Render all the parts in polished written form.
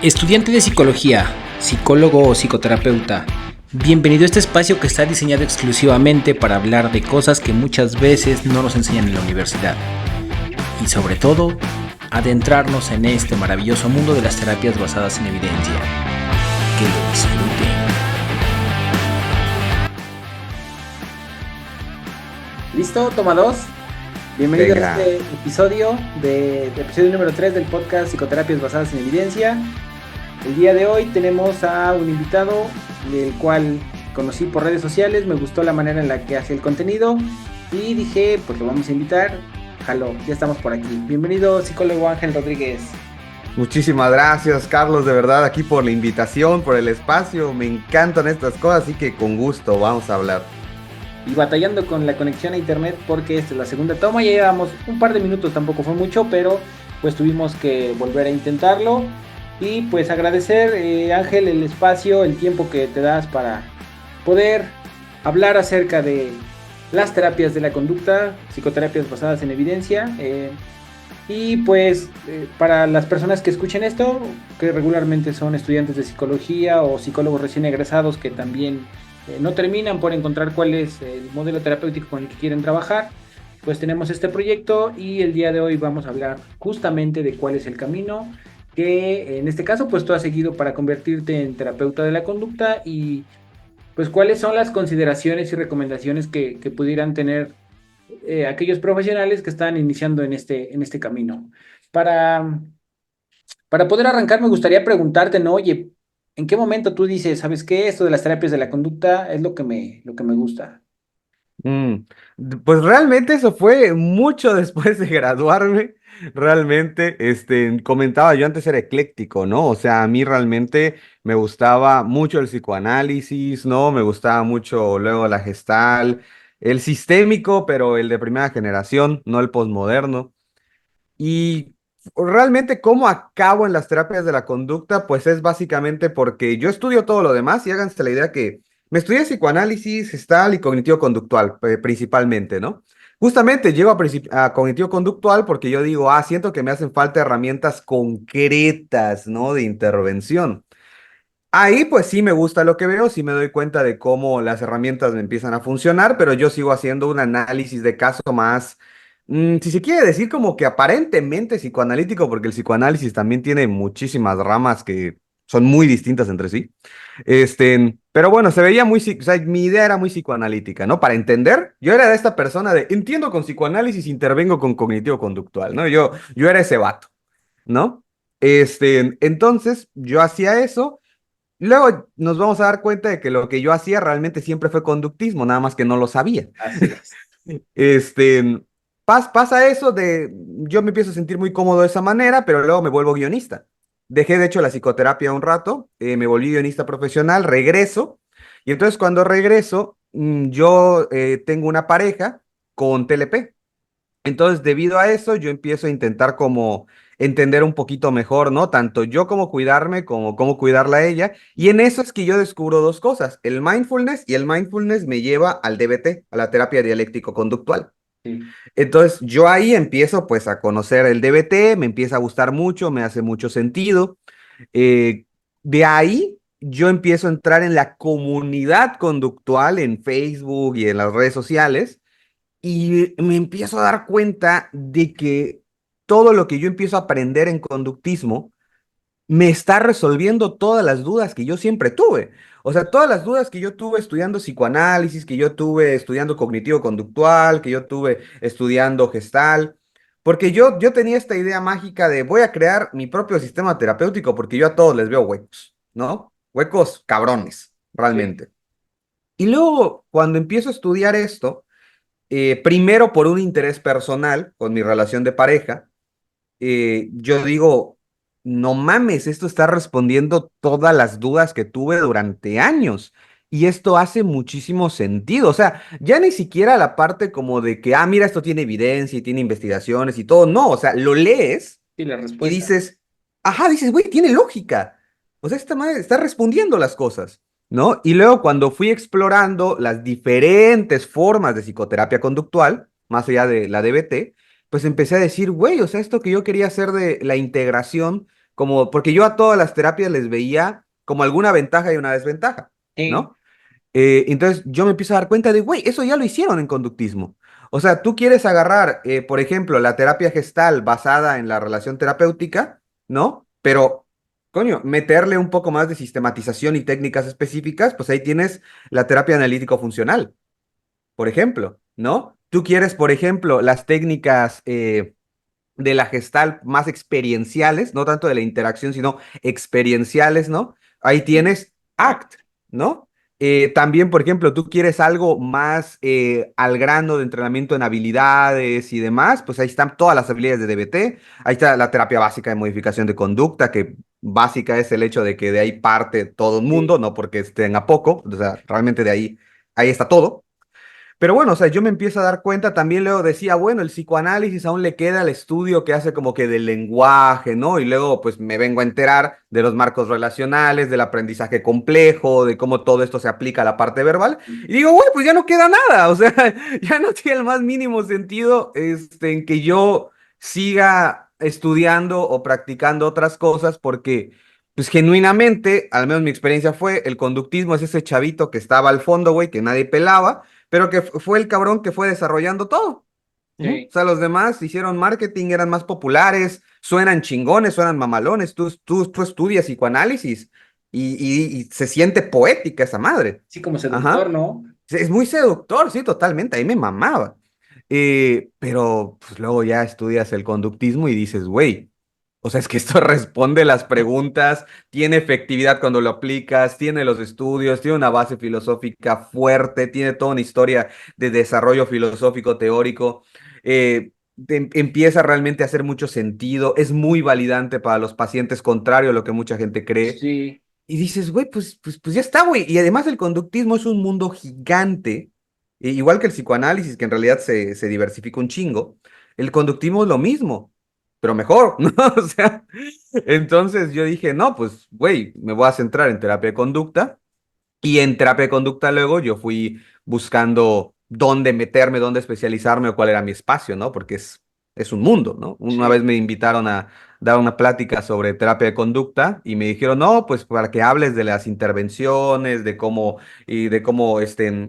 Estudiante de psicología, psicólogo o psicoterapeuta, bienvenido a este espacio que está diseñado exclusivamente para hablar de cosas que muchas veces no nos enseñan en la universidad. Y sobre todo, adentrarnos en este maravilloso mundo de las terapias basadas en evidencia. Que lo disfruten. ¿Listo? Toma dos. Bienvenido Venga. a este episodio número 3 del podcast Psicoterapias basadas en evidencia. El día de hoy tenemos a un invitado, el cual conocí por redes sociales, me gustó la manera en la que hace el contenido y dije, pues lo vamos a invitar. Jalo, ya estamos por aquí. Bienvenido, psicólogo Ángel Rodríguez. Muchísimas gracias, Carlos, de verdad, aquí por la invitación, por el espacio. Me encantan estas cosas, así que con gusto vamos a hablar. Y batallando con la conexión a internet porque esta es la segunda toma, ya llevamos un par de minutos, tampoco fue mucho, pero pues tuvimos que volver a intentarlo. Y pues agradecer, Ángel, el espacio, el tiempo que te das para poder hablar acerca de las terapias de la conducta, psicoterapias basadas en evidencia. Y pues para las personas que escuchen esto, que regularmente son estudiantes de psicología o psicólogos recién egresados que también no terminan por encontrar cuál es el modelo terapéutico con el que quieren trabajar, pues tenemos este proyecto y el día de hoy vamos a hablar justamente de cuál es el camino que en este caso pues tú has seguido para convertirte en terapeuta de la conducta y pues cuáles son las consideraciones y recomendaciones que pudieran tener aquellos profesionales que están iniciando en este camino. Para, para poder arrancar me gustaría preguntarte, ¿no? Oye, ¿en qué momento tú dices, sabes qué? Esto de las terapias de la conducta es lo que me gusta. Pues realmente eso fue mucho después de graduarme. Realmente, comentaba, yo antes era ecléctico, ¿no? O sea, a mí realmente me gustaba mucho el psicoanálisis, ¿no? Me gustaba mucho luego la gestal, el sistémico, pero el de primera generación, no el posmoderno. Y realmente cómo acabo en las terapias de la conducta, pues es básicamente porque yo estudio todo lo demás y háganse la idea que me estudié psicoanálisis, gestal y cognitivo-conductual, principalmente, ¿no? Justamente llego a cognitivo-conductual porque yo digo, siento que me hacen falta herramientas concretas, ¿no? De intervención. Ahí pues sí me gusta lo que veo, sí me doy cuenta de cómo las herramientas me empiezan a funcionar, pero yo sigo haciendo un análisis de caso más, si se quiere decir como que aparentemente psicoanalítico, porque el psicoanálisis también tiene muchísimas ramas que son muy distintas entre sí. Pero bueno, se veía muy, o sea, mi idea era muy psicoanalítica, ¿no? Para entender, yo era de esta persona de entiendo con psicoanálisis, intervengo con cognitivo-conductual, ¿no? Yo era ese vato, ¿no? Entonces yo hacía eso. Luego nos vamos a dar cuenta de que lo que yo hacía realmente siempre fue conductismo, nada más que no lo sabía. Así es. Este, pasa eso de, yo me empiezo a sentir muy cómodo de esa manera, pero luego me vuelvo guionista. Dejé de hecho la psicoterapia un rato, me volví guionista profesional, regreso, y entonces cuando regreso, yo tengo una pareja con TLP. Entonces, debido a eso, yo empiezo a intentar como entender un poquito mejor, ¿no? Tanto yo como cuidarme, como cómo cuidarla a ella. Y en eso es que yo descubro dos cosas, el mindfulness y el mindfulness me lleva al DBT, a la terapia dialéctico-conductual. Sí. Entonces, yo ahí empiezo pues a conocer el DBT, me empieza a gustar mucho, me hace mucho sentido. Eh, de ahí yo empiezo a entrar en la comunidad conductual en Facebook y en las redes sociales y me empiezo a dar cuenta de que todo lo que yo empiezo a aprender en conductismo me está resolviendo todas las dudas que yo siempre tuve. O sea, todas las dudas que yo tuve estudiando psicoanálisis, que yo tuve estudiando cognitivo-conductual, que yo tuve estudiando gestal, porque yo tenía esta idea mágica de voy a crear mi propio sistema terapéutico porque yo a todos les veo huecos, ¿no? Huecos cabrones, Sí. realmente. Y luego, cuando empiezo a estudiar esto, primero por un interés personal con mi relación de pareja, yo digo, no mames, esto está respondiendo todas las dudas que tuve durante años. Y esto hace muchísimo sentido. O sea, ya ni siquiera la parte como de que, mira, esto tiene evidencia y tiene investigaciones y todo. No, o sea, lo lees Sí, la y respuesta. dices, dices, güey, tiene lógica. O sea, esta madre está respondiendo las cosas, ¿no? Y luego cuando fui explorando las diferentes formas de psicoterapia conductual, más allá de la DBT, pues empecé a decir, güey, o sea, esto que yo quería hacer de la integración, como, porque yo a todas las terapias les veía como alguna ventaja y una desventaja, Sí, ¿no? Entonces yo me empiezo a dar cuenta de, güey, eso ya lo hicieron en conductismo. O sea, tú quieres agarrar, por ejemplo, la terapia gestal basada en la relación terapéutica, ¿no? Pero, coño, meterle un poco más de sistematización y técnicas específicas, pues ahí tienes la terapia analítico-funcional, por ejemplo, ¿no? Tú quieres, por ejemplo, las técnicas de la gestal más experienciales, no tanto de la interacción, sino experienciales, ¿no? Ahí sí, tienes ACT, ¿no? También, por ejemplo, tú quieres algo más al grano de entrenamiento en habilidades y demás, pues ahí están todas las habilidades de DBT, ahí está la terapia básica de modificación de conducta, que básica es el hecho de que de ahí parte todo el sí. mundo, no porque estén a poco, o sea, realmente de ahí está todo. Pero bueno, o sea, yo me empiezo a dar cuenta, también luego decía, bueno, el psicoanálisis aún le queda el estudio que hace como que del lenguaje, ¿no? Y luego pues me vengo a enterar de los marcos relacionales, del aprendizaje complejo, de cómo todo esto se aplica a la parte verbal. Y digo, güey, pues ya no queda nada, o sea, ya no tiene el más mínimo sentido en que yo siga estudiando o practicando otras cosas porque... Pues genuinamente, al menos mi experiencia fue, el conductismo es ese chavito que estaba al fondo, güey, que nadie pelaba, pero que fue el cabrón que fue desarrollando todo. Ujú. O Sí. sea, los demás hicieron marketing, eran más populares, suenan chingones, suenan mamalones. Tú estudias psicoanálisis y se siente poética esa madre. Sí, como seductor, Ajá. ¿no? Es muy seductor, sí, totalmente. Ahí me mamaba. Pero pues, luego ya estudias el conductismo y dices, güey, o sea, es que esto responde las preguntas, tiene efectividad cuando lo aplicas, tiene los estudios, tiene una base filosófica fuerte, tiene toda una historia de desarrollo filosófico teórico. Empieza realmente a hacer mucho sentido, es muy validante para los pacientes, contrario a lo que mucha gente cree. Sí, Y dices, güey, pues ya está, güey. Y además el conductismo es un mundo gigante, igual que el psicoanálisis, que en realidad se diversifica un chingo. El conductismo es lo mismo, pero mejor, ¿no? O sea, entonces yo dije, no, pues, güey, me voy a centrar en terapia de conducta. Y en terapia de conducta luego yo fui buscando dónde meterme, dónde especializarme o cuál era mi espacio, ¿no? Porque es un mundo, ¿no? Una vez sí, me invitaron a dar una plática sobre terapia de conducta y me dijeron, no, pues para que hables de las intervenciones, de cómo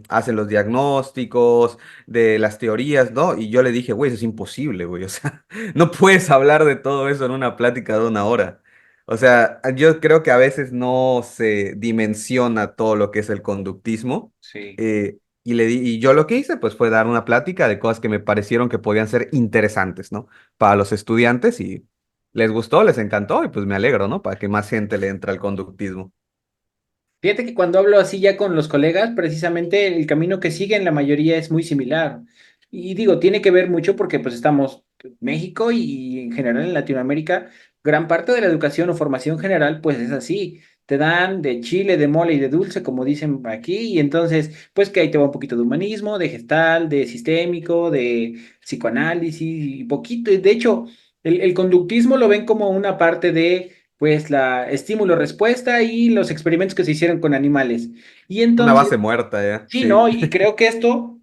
hacen los diagnósticos, de las teorías, ¿no? Y yo le dije, güey, eso es imposible, güey. O sea, no puedes hablar de todo eso en una plática de una hora. O sea, yo creo que a veces no se dimensiona todo lo que es el conductismo. sí. Y yo lo que hice, pues, fue dar una plática de cosas que me parecieron que podían ser interesantes, ¿no? Para los estudiantes y les gustó, les encantó y pues me alegro, ¿no? Para que más gente le entre al conductismo. Fíjate que cuando hablo así ya con los colegas, precisamente el camino que siguen la mayoría es muy similar. Y digo, tiene que ver mucho porque pues estamos en México y en general en Latinoamérica, gran parte de la educación o formación general pues es así. Te dan de chile, de mole y de dulce, como dicen aquí, y entonces pues que ahí te va un poquito de humanismo, de gestal, de sistémico, de psicoanálisis y poquito. Y de hecho, el conductismo lo ven como una parte de pues la estímulo-respuesta y los experimentos que se hicieron con animales. Y Una entonces, base muerta, ya, sí, sí. ¿no? Y creo que esto,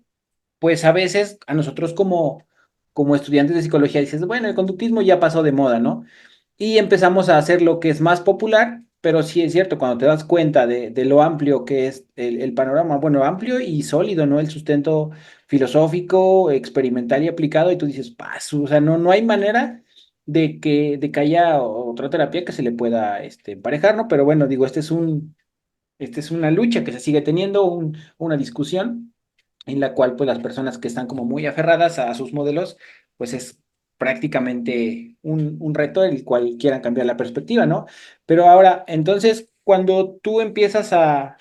pues a veces a nosotros como estudiantes de psicología dices, bueno, el conductismo ya pasó de moda, ¿no? Y empezamos a hacer lo que es más popular, pero sí es cierto, cuando te das cuenta de lo amplio que es el panorama, bueno, amplio y sólido, ¿no? El sustento filosófico, experimental y aplicado, y tú dices, paso, o sea, no hay manera de que haya otra terapia que se le pueda emparejar, ¿no? Pero bueno, digo, este es una lucha que se sigue teniendo, una discusión en la cual pues las personas que están como muy aferradas a sus modelos, pues es prácticamente un reto el cual quieran cambiar la perspectiva, ¿no? Pero ahora, entonces, cuando tú empiezas a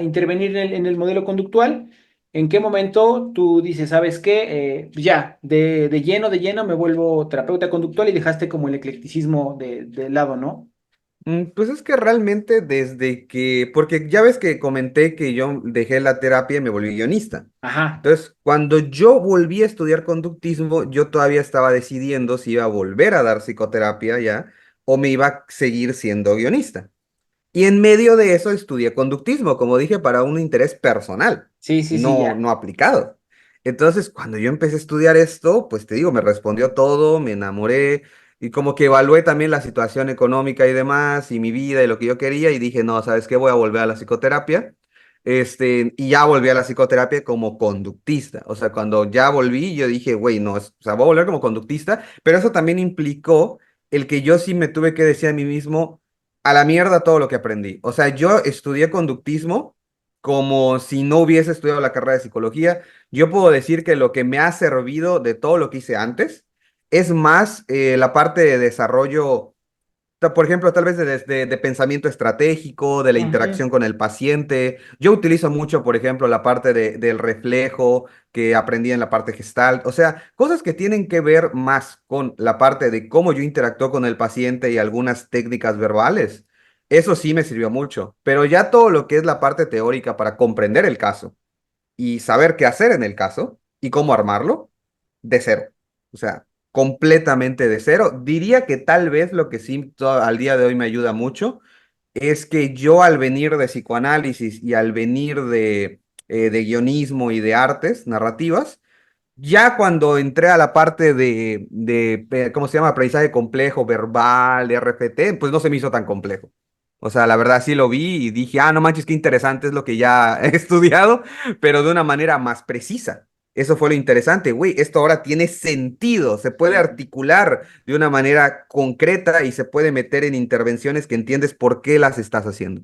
intervenir en el modelo conductual, ¿en qué momento tú dices, sabes qué? Ya, de lleno me vuelvo terapeuta conductual y dejaste como el eclecticismo de lado, ¿no? Pues es que realmente porque ya ves que comenté que yo dejé la terapia y me volví guionista. Ajá, Entonces, cuando yo volví a estudiar conductismo, yo todavía estaba decidiendo si iba a volver a dar psicoterapia ya o me iba a seguir siendo guionista. Y en medio de eso estudié conductismo, como dije, para un interés personal, sí, sí, sí, no, ya. no aplicado. Entonces, cuando yo empecé a estudiar esto, pues te digo, me respondió todo, me enamoré. Y como que evalué también la situación económica y demás, y mi vida y lo que yo quería, y dije, no, ¿sabes qué? Voy a volver a la psicoterapia. Y ya volví a la psicoterapia como conductista. O sea, cuando ya volví, yo dije, güey, no, o sea, voy a volver como conductista, pero eso también implicó el que yo sí me tuve que decir a mí mismo, a la mierda todo lo que aprendí. O sea, yo estudié conductismo como si no hubiese estudiado la carrera de psicología. Yo puedo decir que lo que me ha servido de todo lo que hice antes es más la parte de desarrollo, por ejemplo, tal vez de pensamiento estratégico, de la Ujú. interacción con el paciente. Yo utilizo mucho, por ejemplo, la parte del reflejo que aprendí en la parte Gestalt. O sea, cosas que tienen que ver más con la parte de cómo yo interactúo con el paciente y algunas técnicas verbales. Eso sí me sirvió mucho. Pero ya todo lo que es la parte teórica para comprender el caso y saber qué hacer en el caso y cómo armarlo, de cero. O sea, completamente de cero. Diría que tal vez lo que sí al día de hoy me ayuda mucho es que yo al venir de psicoanálisis y al venir de guionismo y de artes narrativas, ya cuando entré a la parte ¿cómo se llama? Aprendizaje complejo, verbal, de RFT, pues no se me hizo tan complejo. O sea, la verdad sí lo vi y dije, ah, no manches, qué interesante es lo que ya he estudiado, pero de una manera más precisa. Eso fue lo interesante, güey. Esto ahora tiene sentido, se puede Sí. articular de una manera concreta y se puede meter en intervenciones que entiendes por qué las estás haciendo.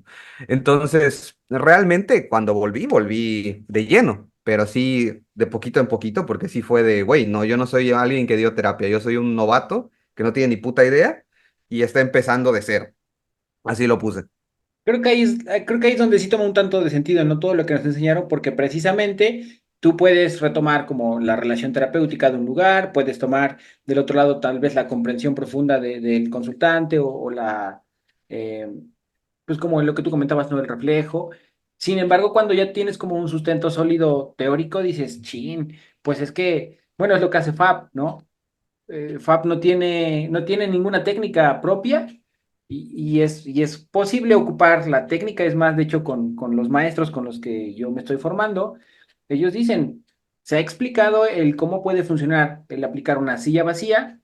Entonces, realmente cuando volví de lleno, pero sí de poquito en poquito, porque sí fue de, güey, no, yo no soy alguien que dio terapia, yo soy un novato que no tiene ni puta idea y está empezando de cero. Así lo puse. Creo que ahí es donde sí toma un tanto de sentido, ¿no? Todo lo que nos enseñaron, porque precisamente tú puedes retomar como la relación terapéutica de un lugar, puedes tomar del otro lado tal vez la comprensión profunda del consultante o la, eh, pues como lo que tú comentabas, ¿no? El reflejo. Sin embargo, cuando ya tienes como un sustento sólido teórico, dices, chin, pues es que, bueno, es lo que hace FAB, ¿no? FAP no tiene ninguna técnica propia y es posible ocupar la técnica, es más, de hecho, con los maestros con los que yo me estoy formando, ellos dicen, se ha explicado el cómo puede funcionar el aplicar una silla vacía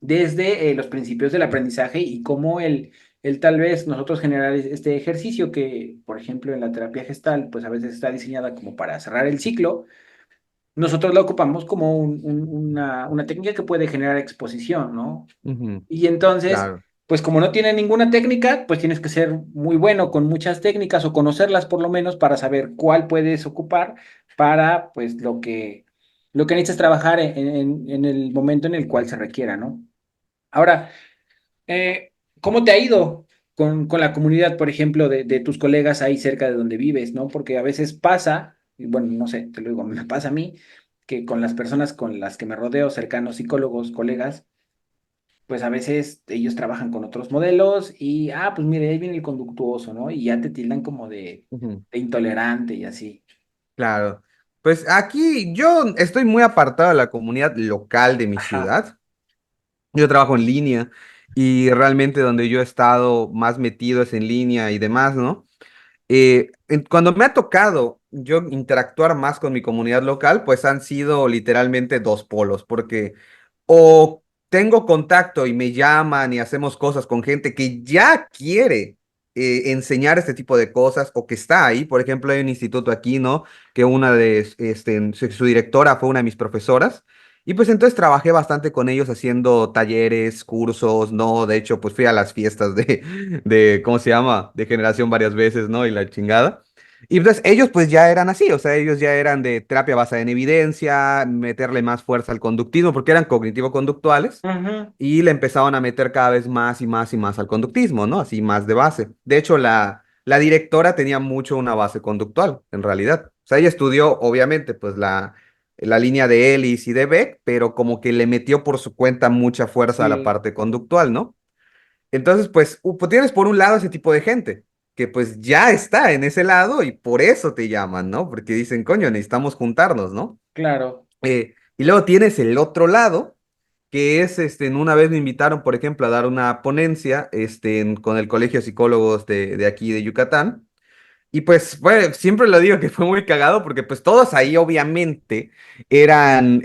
desde los principios del aprendizaje y cómo el tal vez nosotros generar este ejercicio que, por ejemplo, en la terapia gestal, pues a veces está diseñada como para cerrar el ciclo, nosotros la ocupamos como una técnica que puede generar exposición, ¿no? Ujú, Y entonces, claro. pues como no tiene ninguna técnica, pues tienes que ser muy bueno con muchas técnicas o conocerlas por lo menos para saber cuál puedes ocupar para, pues, lo que necesitas trabajar en el momento en el cual se requiera, ¿no? Ahora, ¿cómo te ha ido con la comunidad, por ejemplo, de tus colegas ahí cerca de donde vives, ¿no? Porque a veces pasa, y bueno, no sé, te lo digo, me pasa a mí, que con las personas con las que me rodeo, cercanos, psicólogos, colegas, pues a veces ellos trabajan con otros modelos y, pues mire, ahí viene el conductuoso, ¿no? Y ya te tildan como Ujú, de intolerante y así. claro. Pues aquí yo estoy muy apartado de la comunidad local de mi Ajá. ciudad. Yo trabajo en línea y realmente donde yo he estado más metido es en línea y demás, ¿no? Cuando me ha tocado yo interactuar más con mi comunidad local, pues han sido literalmente dos polos, porque o tengo contacto y me llaman y hacemos cosas con gente que ya quiere enseñar este tipo de cosas o que está ahí. Por ejemplo, hay un instituto aquí, ¿no? Que una de, su directora fue una de mis profesoras. Y pues entonces trabajé bastante con ellos haciendo talleres, cursos, ¿no? De hecho, pues fui a las fiestas ¿cómo se llama? De generación varias veces, ¿no? Y la chingada. Y entonces ellos pues ya eran así, o sea, ellos ya eran de terapia basada en evidencia, meterle más fuerza al conductismo, porque eran cognitivo-conductuales, Ujú. y le empezaban a meter cada vez más y más y más al conductismo, ¿no? Así más de base. De hecho, la directora tenía mucho una base conductual, en realidad. O sea, ella estudió, obviamente, pues la línea de Ellis y de Beck, pero como que le metió por su cuenta mucha fuerza a la Sí, parte conductual, ¿no? Entonces, pues, pues tienes por un lado ese tipo de gente que pues ya está en ese lado y por eso te llaman, ¿no? Porque dicen, coño, necesitamos juntarnos, ¿no? claro. Y luego tienes el otro lado, que es, una vez me invitaron, por ejemplo, a dar una ponencia, con el Colegio de Psicólogos de aquí de Yucatán. Y pues siempre lo digo que fue muy cagado porque pues todos ahí obviamente eran,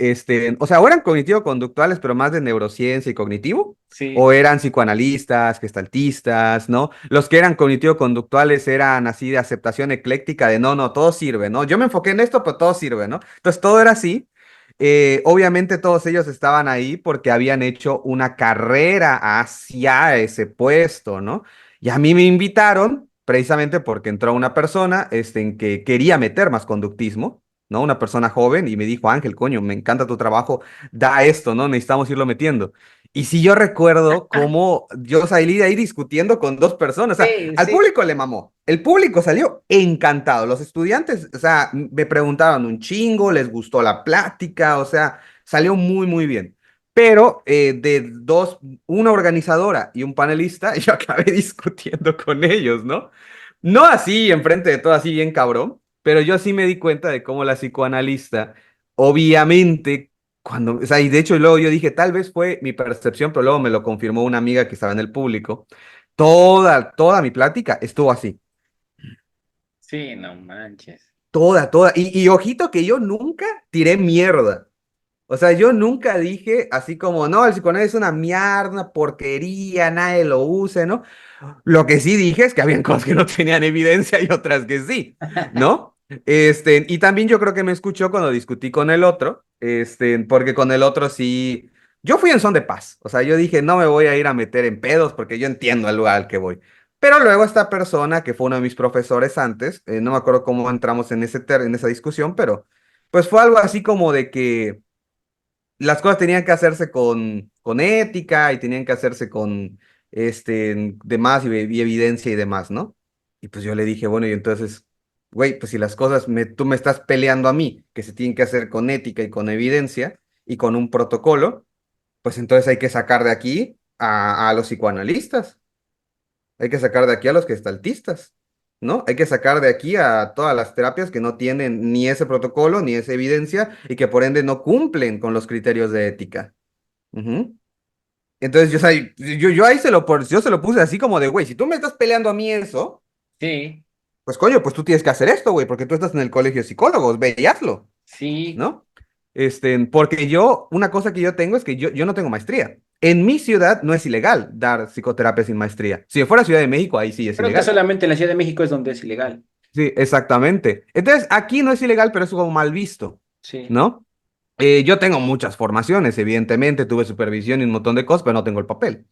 o sea, o eran cognitivo-conductuales, pero más de neurociencia y cognitivo, o Sí. eran psicoanalistas, gestaltistas, ¿no? Los que eran cognitivo-conductuales eran así de aceptación ecléctica, de no, no, todo sirve, ¿no? Yo me enfoqué en esto, pero todo sirve, ¿no? Entonces todo era así. Obviamente todos ellos estaban ahí porque habían hecho una carrera hacia ese puesto, ¿no? Y a mí me invitaron precisamente porque entró una persona en que quería meter más conductismo, ¿no? Una persona joven y me dijo, Ángel, coño, me encanta tu trabajo, da esto, ¿no? Necesitamos irlo metiendo. Y si yo recuerdo cómo yo salí de ahí discutiendo con dos personas, o sea, Sí, al sí. público le mamó, el público salió encantado, los estudiantes, o sea, me preguntaron un chingo, les gustó la plática, o sea, salió muy, muy bien. Pero de dos, una organizadora y un panelista, yo acabé discutiendo con ellos, ¿no? No así, enfrente de todo, así bien cabrón, pero yo sí me di cuenta de cómo la psicoanalista, obviamente, cuando, o sea, y de hecho luego yo dije, tal vez fue mi percepción, pero luego me lo confirmó una amiga que estaba en el público, toda mi plática estuvo así, Sí, no manches. toda, y ojito que yo nunca tiré mierda. O sea, yo nunca dije así como, no, el psicoanálisis es una mierda, una porquería, nadie lo use, ¿no? Lo que sí dije es que habían cosas que no tenían evidencia y otras que sí, ¿no? Y también yo creo que me escuchó cuando discutí con el otro, porque con el otro sí, yo fui en son de paz, o sea, yo dije, no me voy a ir a meter en pedos porque yo entiendo el lugar al que voy. Pero luego esta persona, que fue uno de mis profesores antes, no me acuerdo cómo entramos en en esa discusión, pero pues fue algo así como de que las cosas tenían que hacerse con ética y tenían que hacerse con demás y evidencia y demás, ¿no? Y pues yo le dije, bueno, y entonces, güey, pues si las cosas tú me estás peleando a mí, que se tienen que hacer con ética y con evidencia y con un protocolo, pues entonces hay que sacar de aquí a los psicoanalistas. Hay que sacar de aquí a los gestaltistas, ¿no? Hay que sacar de aquí a todas las terapias que no tienen ni ese protocolo ni esa evidencia y que por ende no cumplen con los criterios de ética. Ujú. Entonces, yo, o sea, yo ahí yo se lo puse así como de, güey, si tú me estás peleando a mí eso, Sí, pues coño, pues tú tienes que hacer esto, güey, porque tú estás en el colegio de psicólogos, ve y hazlo, sí. ¿no? Porque yo, una cosa que yo tengo es que yo no tengo maestría. En mi ciudad no es ilegal dar psicoterapia sin maestría. Si fuera Ciudad de México, ahí sí es Creo que ilegal. solamente en la Ciudad de México es donde es ilegal. Sí, exactamente. Entonces, aquí no es ilegal, pero es como mal visto, Sí. ¿no? Yo tengo muchas formaciones, evidentemente, tuve supervisión y un montón de cosas, pero no tengo el papel.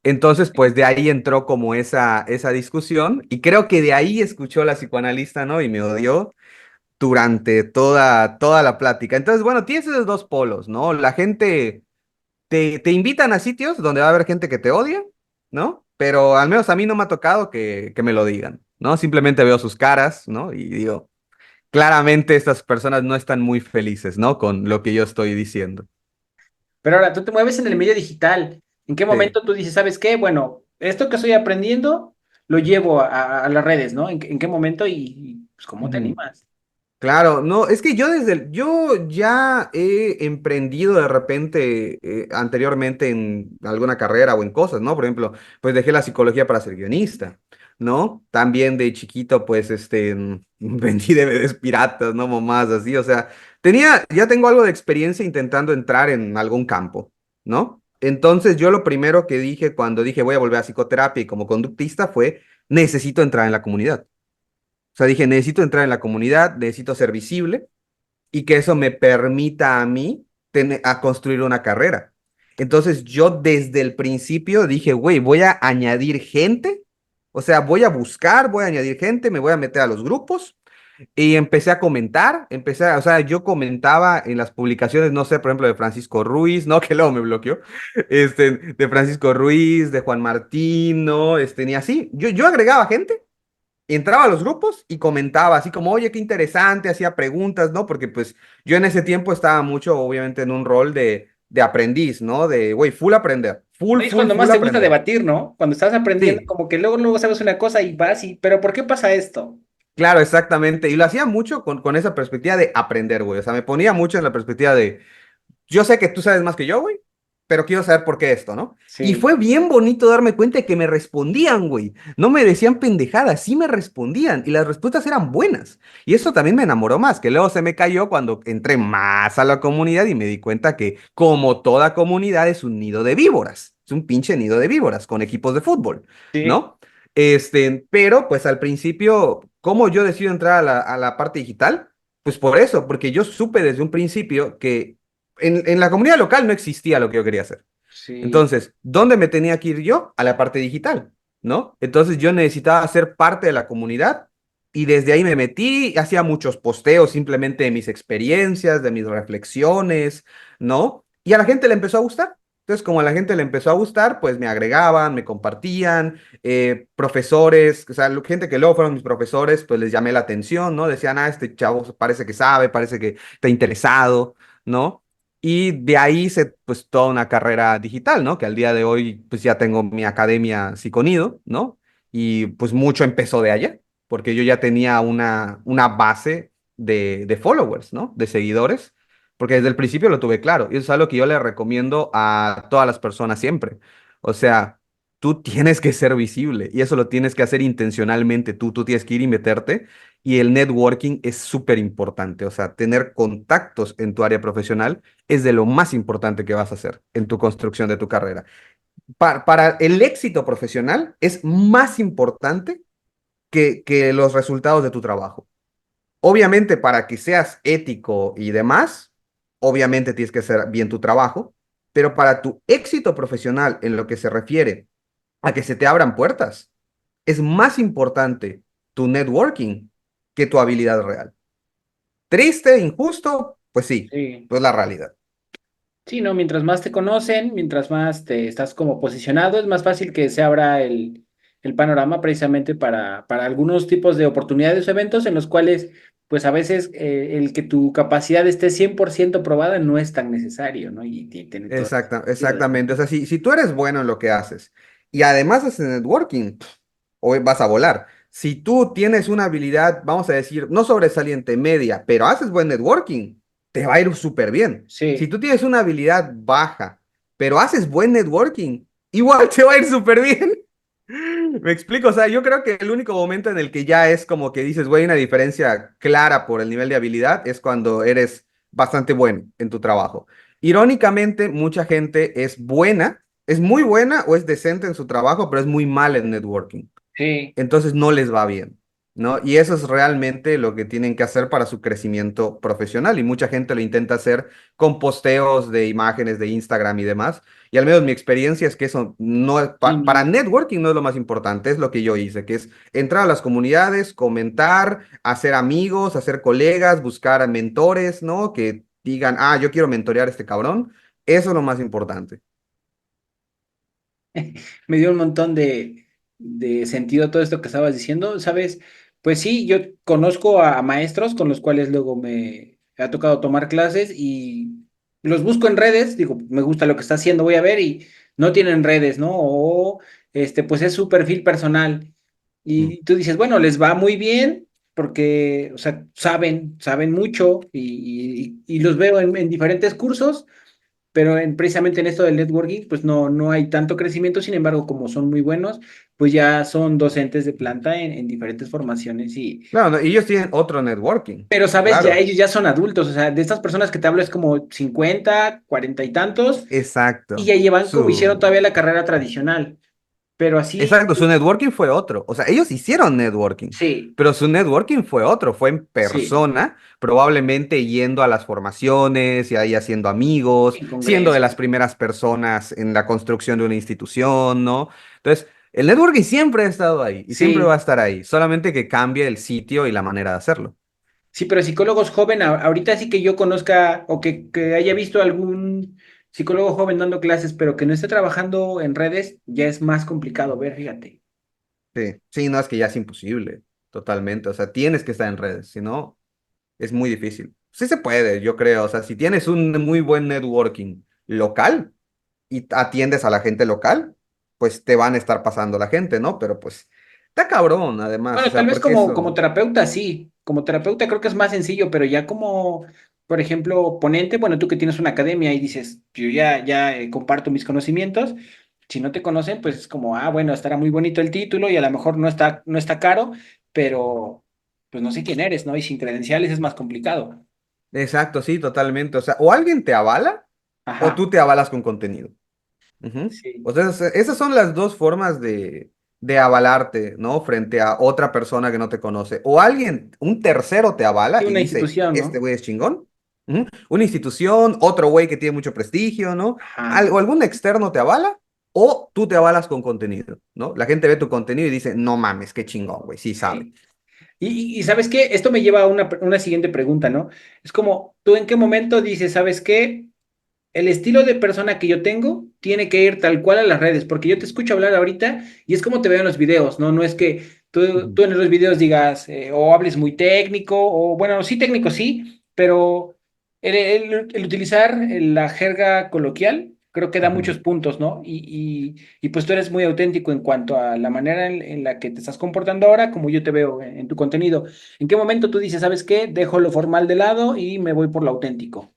Entonces, pues de ahí entró como esa discusión y creo que de ahí escuchó la psicoanalista, ¿no? Y me odió durante toda la plática. Entonces, bueno, tienes esos dos polos, ¿no? La gente te invitan a sitios donde va a haber gente que te odia, ¿no? Pero al menos a mí no me ha tocado que me lo digan, ¿no? Simplemente veo sus caras, ¿no? Y digo, claramente estas personas no están muy felices, ¿no? Con lo que yo estoy diciendo. Pero ahora tú te mueves en el medio digital. ¿En qué Sí. momento tú dices, sabes qué? Bueno, esto que estoy aprendiendo lo llevo a las redes, ¿no? ¿En qué momento pues cómo te Ujú. animas? Claro, no, es que yo ya he emprendido de repente anteriormente en alguna carrera o en cosas, ¿no? Por ejemplo, pues dejé la psicología para ser guionista, ¿no? También de chiquito, pues, vendí DVDs piratas, ¿no? Mamás así, o sea, ya tengo algo de experiencia intentando entrar en algún campo, ¿no? Entonces yo lo primero que dije cuando dije voy a volver a psicoterapia y como conductista fue, necesito entrar en la comunidad. O sea, dije, necesito entrar en la comunidad, necesito ser visible y que eso me permita a mí a construir una carrera. Entonces yo desde el principio dije, güey, voy a añadir gente, o sea, voy a buscar, voy a añadir gente, me voy a meter a los grupos y empecé a comentar, o sea, yo comentaba en las publicaciones, no sé, por ejemplo, de Francisco Ruiz, ¿no? Que luego me bloqueó, de Francisco Ruiz, de Juan Martín, ¿no? Ni así, yo agregaba gente entraba a los grupos y comentaba así como, oye, qué interesante, hacía preguntas, ¿no? Porque pues yo en ese tiempo estaba mucho, obviamente, en un rol de aprendiz, ¿no? De, güey, full aprender, Ahí es cuando más full te gusta aprender. debatir, ¿no? Cuando estás aprendiendo, Sí, como que luego sabes una cosa y vas y, pero ¿por qué pasa esto? claro, exactamente. Y lo hacía mucho con esa perspectiva de aprender, güey. O sea, me ponía mucho en la perspectiva de, yo sé que tú sabes más que yo, güey. pero quiero saber por qué esto, ¿no? Y Sí, fue bien bonito darme cuenta de que me respondían, güey. No me decían pendejadas, sí me respondían y las respuestas eran buenas. Y eso también me enamoró más, que luego se me cayó cuando entré más a la comunidad y me di cuenta que, como toda comunidad, es un nido de víboras. Es un pinche nido de víboras con equipos de fútbol, sí, ¿no? Pero pues al principio, ¿cómo yo decido entrar a la parte digital? Pues por eso, porque yo supe desde un principio que en la comunidad local no existía lo que yo quería hacer. sí, Entonces, ¿dónde me tenía que ir yo? A la parte digital, ¿no? Entonces yo necesitaba ser parte de la comunidad y desde ahí me metí, hacía muchos posteos simplemente de mis experiencias, de mis reflexiones, ¿no? Y a la gente le empezó a gustar. Entonces, como a la gente le empezó a gustar, pues me agregaban, me compartían, profesores, o sea, gente que luego fueron mis profesores, pues les llamé la atención, ¿no? Decían, ah, este chavo parece que sabe, parece que está interesado, ¿no? Y de ahí se, pues, toda una carrera digital, ¿no? Que al día de hoy, pues, ya tengo mi academia Psiconido, ¿no? Y, pues, mucho empezó de allá, porque yo ya tenía una base de followers, ¿no? De seguidores, porque desde el principio lo tuve claro. Y eso es algo que yo le recomiendo a todas las personas siempre. O sea, tú tienes que ser visible y eso lo tienes que hacer intencionalmente tú tienes que ir y meterte. Y el networking es súper importante, o sea, tener contactos en tu área profesional es de lo más importante que vas a hacer en tu construcción de tu carrera. Para el éxito profesional es más importante que los resultados de tu trabajo. Obviamente, para que seas ético y demás, obviamente tienes que hacer bien tu trabajo, pero para tu éxito profesional en lo que se refiere a que se te abran puertas, es más importante tu networking que tu habilidad real. Triste, injusto, pues sí, sí. pues la realidad. Sí, ¿no? Mientras más te conocen, mientras más te estás como posicionado, es más fácil que se abra el panorama precisamente para algunos tipos de oportunidades o eventos en los cuales, pues a veces el que tu capacidad esté 100% probada no es tan necesario, ¿no? Y tiene todo el sentido del Exactamente. O mundo. sea, si tú eres bueno en lo que haces y además haces networking, hoy vas a volar. Si tú tienes una habilidad, vamos a decir, no sobresaliente, media, pero haces buen networking, te va a ir súper bien. Si Sí, tú tienes una habilidad baja, pero haces buen networking, igual te va a ir súper bien. Me explico, o sea, yo creo que el único momento en el que ya es como que dices, güey, una diferencia clara por el nivel de habilidad es cuando eres bastante bueno en tu trabajo. Irónicamente, mucha gente es buena, es muy buena o es decente en su trabajo, pero es muy mal en networking, sí. entonces no les va bien, ¿no? Y eso es realmente lo que tienen que hacer para su crecimiento profesional y mucha gente lo intenta hacer con posteos de imágenes de Instagram y demás. Y al menos mi experiencia es que eso no es, Sí, para no. networking no es lo más importante, es lo que yo hice, que es entrar a las comunidades, comentar, hacer amigos, hacer colegas, buscar a mentores, ¿no? Que digan, ah, yo quiero mentorear a este cabrón. Eso es lo más importante. Me dio un montón de sentido todo esto que estabas diciendo, ¿sabes? Pues sí, yo conozco a maestros con los cuales luego me ha tocado tomar clases y los busco en redes, digo, me gusta lo que está haciendo, voy a ver y no tienen redes, ¿no? O pues es su perfil personal. Mm. Y tú dices, bueno, les va muy bien porque, o sea, saben mucho y los veo en diferentes cursos pero precisamente en esto del networking, pues no hay tanto crecimiento, sin embargo, como son muy buenos, pues ya son docentes de planta en diferentes formaciones Claro, ¿no? Y ellos tienen otro networking, pero sabes, ya claro. ellos ya son adultos, o sea, de estas personas que te hablo es como 50 40 y tantos, y Exacto. ya llevan como hicieron Su, todavía la carrera tradicional, pero así, exacto, su networking fue otro. O sea, ellos hicieron networking, sí, pero su networking fue otro. Fue en sí, persona, probablemente yendo a las formaciones y ahí haciendo amigos, en siendo de las congresos. primeras personas en la construcción de una institución, ¿no? Entonces, el networking siempre ha estado ahí y siempre va a Sí, estar ahí, solamente que cambie el sitio y la manera de hacerlo. sí, pero psicólogos joven, ahorita sí que yo conozca o que haya visto algún psicólogo joven dando clases, pero que no esté trabajando en redes, ya es más complicado ver, fíjate. Sí, sí, no es que ya es imposible, totalmente. O sea, tienes que estar en redes, si no, es muy difícil. Sí se puede, yo creo. O sea, si tienes un muy buen networking local y atiendes a la gente local, pues te van a estar pasando la gente, ¿no? Pero pues está cabrón, además. O Bueno, tal sea, vez porque como eso. terapeuta, sí. Como terapeuta creo que es más sencillo, pero ya como, por ejemplo, ponente, bueno, tú que tienes una academia y dices, yo ya comparto mis conocimientos, si no te conocen, pues es como, ah, bueno, estará muy bonito el título y a lo mejor no está caro, pero pues no sé quién eres, ¿no? Y sin credenciales es más complicado. Exacto, sí, totalmente. O sea, o alguien te avala o Ajá, tú te avalas con contenido. Ujú. sí. O sea, esas son las dos formas de avalarte, ¿no? Frente a otra persona que no te conoce. O alguien, un tercero te avala Sí, y una dice, institución, este ¿no? güey es chingón. Ujú. Una institución, otro güey que tiene mucho prestigio, ¿no? Ajá, O algún externo te avala o tú te avalas con contenido, ¿no? La gente ve tu contenido y dice, no mames, qué chingón, güey, sí sabe. sí. Y ¿sabes qué? Esto me lleva a una siguiente pregunta, ¿no? Es como, ¿tú en qué momento dices, ¿sabes qué? El estilo de persona que yo tengo tiene que ir tal cual a las redes, porque yo te escucho hablar ahorita y es como te veo en los videos, ¿no? No es que tú Ujú. en los videos digas o hables muy técnico, o bueno, sí técnico sí, pero el utilizar la jerga coloquial creo que da Ujú. muchos puntos, ¿no? Y pues tú eres muy auténtico en cuanto a la manera en la que te estás comportando ahora, como yo te veo en tu contenido. ¿En qué momento tú dices, ¿sabes qué? Dejo lo formal de lado y me voy por lo auténtico?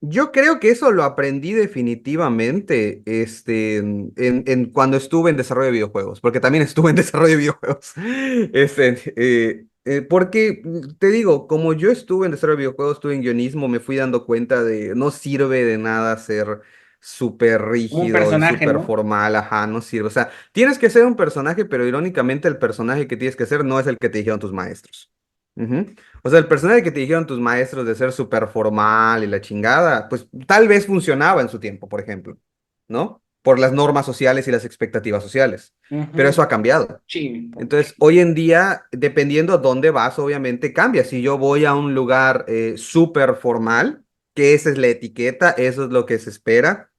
Yo creo que eso lo aprendí definitivamente cuando estuve en desarrollo de videojuegos, porque también estuve en desarrollo de videojuegos. Porque te digo, como yo estuve en desarrollo de videojuegos, estuve en guionismo, me fui dando cuenta de no sirve de nada ser súper Como un rígido y personaje, súper ¿no? formal, ajá, no sirve. O sea, tienes que ser un personaje, pero irónicamente el personaje que tienes que ser no es el que te dijeron tus maestros. Ujú. O sea, el personaje que te dijeron tus maestros de ser súper formal y la chingada, pues tal vez funcionaba en su tiempo, por ejemplo, ¿no? Por las normas sociales y las expectativas sociales. Pero Ujú. eso ha cambiado. Sí, Entonces, hoy en día, dependiendo a dónde vas, obviamente cambia. Si yo voy a un lugar súper formal, que esa es la etiqueta, eso es lo que se espera,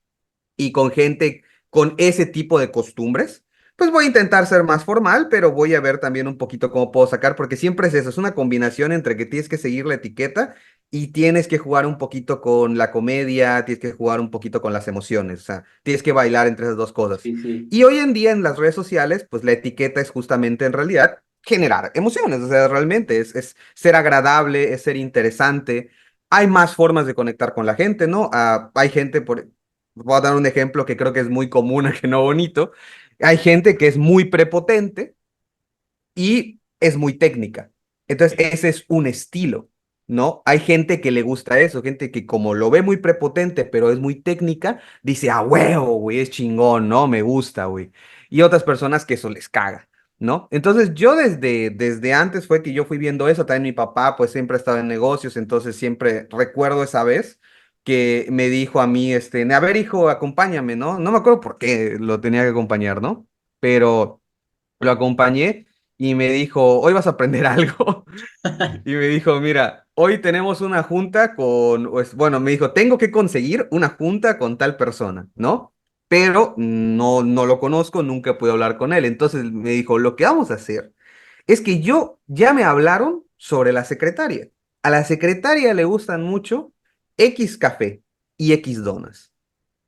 y con gente con ese tipo de costumbres, pues voy a intentar ser más formal, pero voy a ver también un poquito cómo puedo sacar, porque siempre es eso, es una combinación entre que tienes que seguir la etiqueta y tienes que jugar un poquito con la comedia, tienes que jugar un poquito con las emociones, o sea, tienes que bailar entre esas dos cosas. sí, sí. Y hoy en día en las redes sociales, pues la etiqueta es justamente en realidad generar emociones, o sea, realmente es ser agradable, es ser interesante. Hay más formas de conectar con la gente, ¿no? Hay gente, voy a dar un ejemplo que creo que es muy común, que no bonito. Hay gente que es muy prepotente y es muy técnica. Entonces, ese es un estilo, ¿no? Hay gente que le gusta eso, gente que como lo ve muy prepotente, pero es muy técnica, dice, ah, huevo, güey, es chingón, ¿no? Me gusta, güey. Y otras personas que eso les caga, ¿no? Entonces, yo desde antes fue que yo fui viendo eso, también mi papá, pues siempre ha estado en negocios, entonces siempre recuerdo esa vez que me dijo a mí, a ver, hijo, acompáñame, ¿no? No me acuerdo por qué lo tenía que acompañar, ¿no? Pero lo acompañé y me dijo, hoy vas a aprender algo. Y me dijo, mira, hoy tenemos una junta bueno, me dijo, tengo que conseguir una junta con tal persona, ¿no? Pero no lo conozco, nunca pude hablar con él. Entonces me dijo, lo que vamos a hacer es que ya me hablaron sobre la secretaria. A la secretaria le gustan mucho X café y X donas.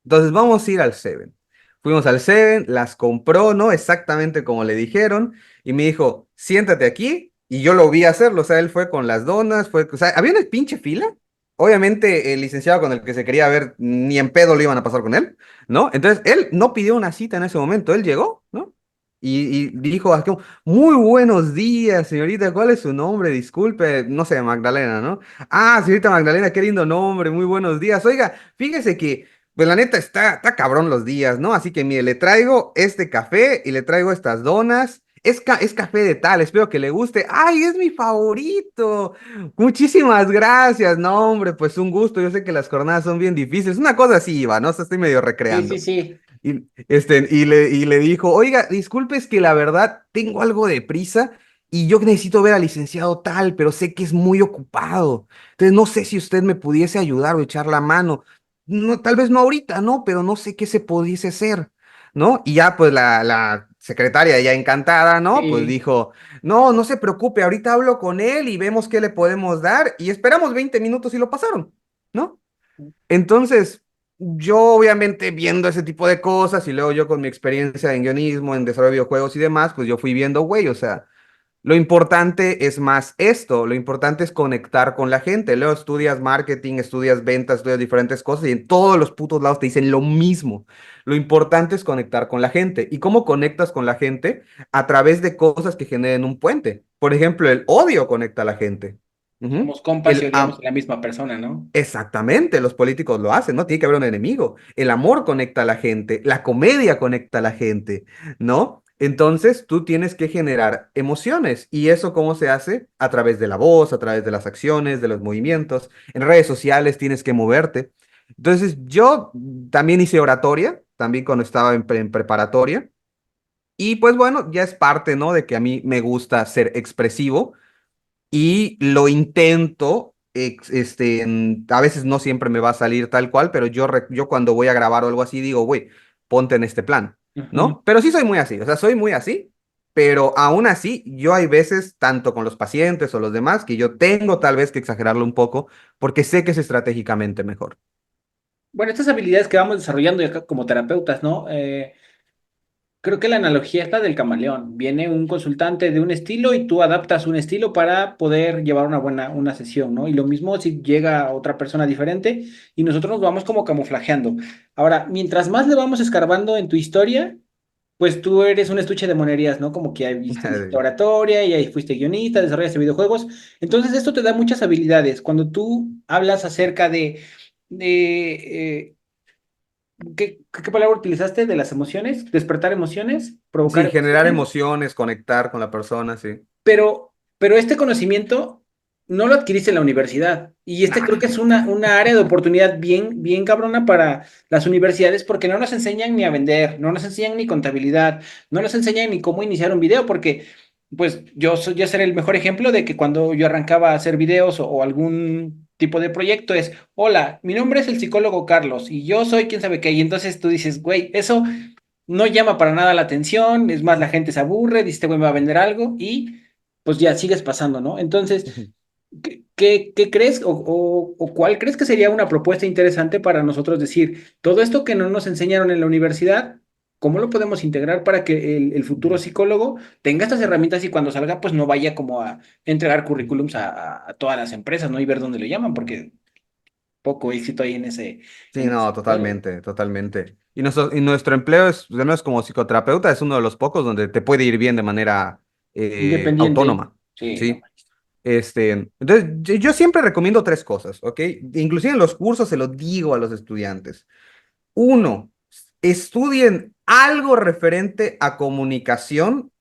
Entonces vamos a ir al Seven. Fuimos al Seven, las compró, ¿no? Exactamente como le dijeron, y me dijo, siéntate aquí, y yo lo vi hacerlo, o sea, él fue con las donas, o sea, había una pinche fila. Obviamente el licenciado con el que se quería ver, ni en pedo lo iban a pasar con él, ¿no? Entonces él no pidió una cita en ese momento, él llegó, ¿no? Y dijo, así como, muy buenos días, señorita, ¿cuál es su nombre? Disculpe, no sé, Magdalena, ¿no? Ah, señorita Magdalena, qué lindo nombre, muy buenos días. Oiga, fíjese que pues la neta está cabrón los días, ¿no? Así que mire, le traigo este café y le traigo estas donas. Es café de tal, espero que le guste. ¡Ay, es mi favorito! Muchísimas gracias. No, hombre, pues un gusto. Yo sé que las jornadas son bien difíciles. Una cosa así iba, ¿no? O sea, estoy medio Sí, sí, recreando. sí. Y le dijo, oiga, disculpe, es que la verdad tengo algo de prisa y yo necesito ver al licenciado tal, pero sé que es muy ocupado. Entonces no sé si usted me pudiese ayudar o echar la mano. No, tal vez no ahorita, ¿no? Pero no sé qué se pudiese hacer, ¿no? Y ya pues la secretaria ya encantada, ¿no? Pues Sí, dijo, no se preocupe, ahorita hablo con él y vemos qué le podemos dar y esperamos 20 minutos y lo pasaron, ¿no? Entonces, yo obviamente viendo ese tipo de cosas y luego yo con mi experiencia en guionismo, en desarrollo de videojuegos y demás, pues yo fui viendo, güey, o sea, Lo importante es más esto, lo importante es conectar con la gente. Luego estudias marketing, estudias ventas, estudias diferentes cosas y en todos los putos lados te dicen lo mismo. Lo importante es conectar con la gente. ¿Y cómo conectas con la gente? A través de cosas que generen un puente. Por ejemplo, el odio conecta a la gente. Ujú. Somos compas y El, odiamos a la misma persona, ¿no? Exactamente, los políticos lo hacen, ¿no? Tiene que haber un enemigo. El amor conecta a la gente, la comedia conecta a la gente, ¿no? Entonces tú tienes que generar emociones. ¿Y eso cómo se hace? A través de la voz, a través de las acciones, de los movimientos. En redes sociales tienes que moverte. Entonces yo también hice oratoria, también cuando estaba en preparatoria. Y pues bueno, ya es parte, ¿no? De que a mí me gusta ser expresivo y lo intento, a veces no siempre me va a salir tal cual, pero yo cuando voy a grabar o algo así digo, güey, ponte en este plan, Ujú. ¿no? Pero sí soy muy así, o sea, soy muy así, pero aún así yo hay veces, tanto con los pacientes o los demás, que yo tengo tal vez que exagerarlo un poco porque sé que es estratégicamente mejor. Bueno, estas habilidades que vamos desarrollando ya como terapeutas, ¿no? Creo que la analogía es la del camaleón. Viene un consultante de un estilo y tú adaptas un estilo para poder llevar una sesión, ¿no? Y lo mismo si llega otra persona diferente y nosotros nos vamos como camuflajeando. Ahora, mientras más le vamos escarbando en tu historia, pues tú eres un estuche de monerías, ¿no? Como que ahí hiciste oratoria y ahí fuiste guionista, desarrollaste videojuegos. Entonces, esto te da muchas habilidades. Cuando tú hablas acerca de ¿qué palabra utilizaste? De las emociones, despertar emociones, provocar Sí, generar emociones. emociones, conectar con la persona, sí. Pero este conocimiento no lo adquiriste en la universidad. Y este creo que Nah. es una área de oportunidad bien cabrona para las universidades porque no nos enseñan ni a vender, no nos enseñan ni contabilidad, no nos enseñan ni cómo iniciar un video porque, pues, yo seré el mejor ejemplo de que cuando yo arrancaba a hacer videos o algún tipo de proyecto es, hola, mi nombre es el psicólogo Carlos y yo soy quién sabe qué. Y entonces tú dices, güey, eso no llama para nada la atención, es más, la gente se aburre, dice, este güey me va a vender algo y pues ya sigues pasando, ¿no? Entonces, ¿qué crees o cuál crees que sería una propuesta interesante para nosotros decir, todo esto que no nos enseñaron en la universidad, ¿cómo lo podemos integrar para que el futuro psicólogo tenga estas herramientas y cuando salga, pues no vaya como a entregar currículums a todas las empresas, ¿no? Y ver dónde lo llaman, porque poco éxito hay Sí, en ese no, sector. totalmente, totalmente. Y nuestro empleo es, al menos como psicoterapeuta, es uno de los pocos donde te puede ir bien de manera Independiente. autónoma, Sí, no. ¿sí? Entonces, yo siempre recomiendo tres cosas, ¿ok? Inclusive en los cursos se lo digo a los estudiantes. Uno, estudien algo referente a comunicación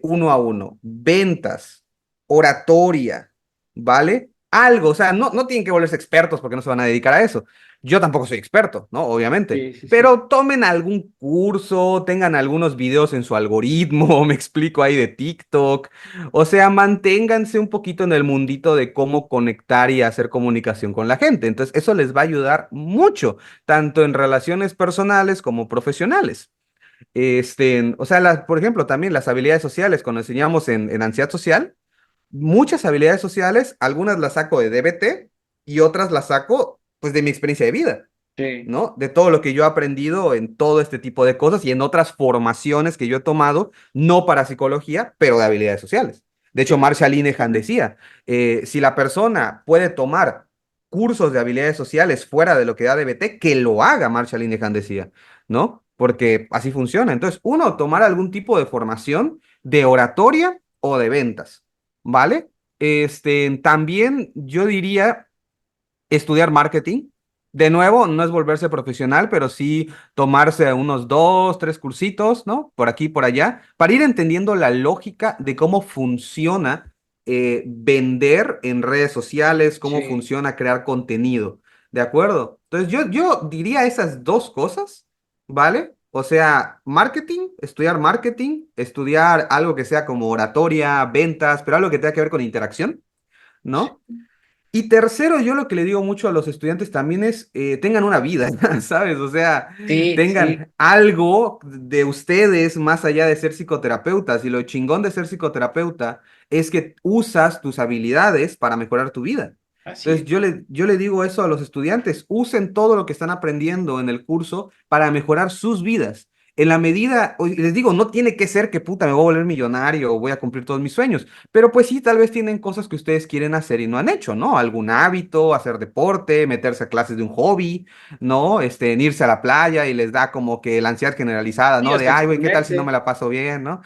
uno a uno, ventas, oratoria, ¿vale? Algo, o sea, no tienen que volverse expertos porque no se van a dedicar a eso. Yo tampoco soy experto, ¿no? Obviamente. Sí, sí, sí. Pero tomen algún curso, tengan algunos videos en su algoritmo, me explico ahí de TikTok. O sea, manténganse un poquito en el mundito de cómo conectar y hacer comunicación con la gente. Entonces, eso les va a ayudar mucho tanto en relaciones personales como profesionales. O sea, por ejemplo, también las habilidades sociales, cuando enseñamos en ansiedad social, muchas habilidades sociales, algunas las saco de DBT y otras las saco, pues, de mi experiencia de vida, Sí. ¿no? De todo lo que yo he aprendido en todo este tipo de cosas y en otras formaciones que yo he tomado, no para psicología, pero de habilidades sociales. De hecho, Sí. Marshall Linehan decía, si la persona puede tomar cursos de habilidades sociales fuera de lo que da DBT, que lo haga, Marshall Linehan decía, ¿no? Porque así funciona. Entonces, uno, tomar algún tipo de formación de oratoria o de ventas, ¿vale? También yo diría estudiar marketing. De nuevo, no es volverse profesional, pero sí tomarse unos dos, tres cursitos, ¿no? Por aquí, por allá, para ir entendiendo la lógica de cómo funciona vender en redes sociales, cómo Sí. funciona crear contenido, ¿de acuerdo? Entonces, yo diría esas dos cosas, ¿vale? O sea, marketing, estudiar algo que sea como oratoria, ventas, pero algo que tenga que ver con interacción, ¿no? Y tercero, yo lo que le digo mucho a los estudiantes también es, tengan una vida, ¿sabes? O sea, Sí, sí, tengan algo de ustedes más allá de ser psicoterapeutas. Y lo chingón de ser psicoterapeuta es que usas tus habilidades para mejorar tu vida. así Entonces, es. yo le digo eso a los estudiantes, usen todo lo que están aprendiendo en el curso para mejorar sus vidas. en la medida, les digo, no tiene que ser que puta me voy a volver millonario o voy a cumplir todos mis sueños, pero pues sí, tal vez tienen cosas que ustedes quieren hacer y no han hecho, ¿no? Algún hábito, hacer deporte, meterse a clases de un hobby, ¿no? En irse a la playa y les da como que la ansiedad generalizada, Sí, ¿no? De, hasta ay, güey, ¿qué tal si no me exponerse. la paso bien, ¿no?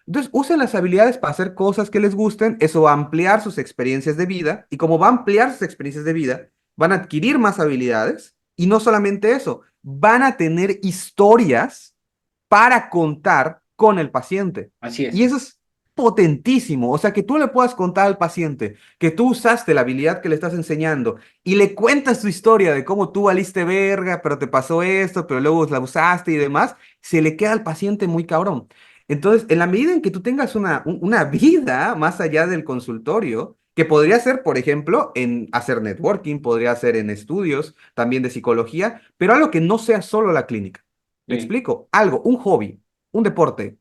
Entonces, usen las habilidades para hacer cosas que les gusten, eso va a ampliar sus experiencias de vida, y como va a ampliar sus experiencias de vida, van a adquirir más habilidades, y no solamente eso, van a tener historias para contar con el paciente. Así es. Y eso es potentísimo. O sea, que tú le puedas contar al paciente que tú usaste la habilidad que le estás enseñando y le cuentas tu historia de cómo tú valiste verga, pero te pasó esto, pero luego la usaste y demás, se le queda al paciente muy cabrón. Entonces, en la medida en que tú tengas una vida más allá del consultorio, que podría ser, por ejemplo, en hacer networking, podría ser en estudios también de psicología, pero algo que no sea solo la clínica. ¿Me Sí, explico? Algo, un hobby, un deporte,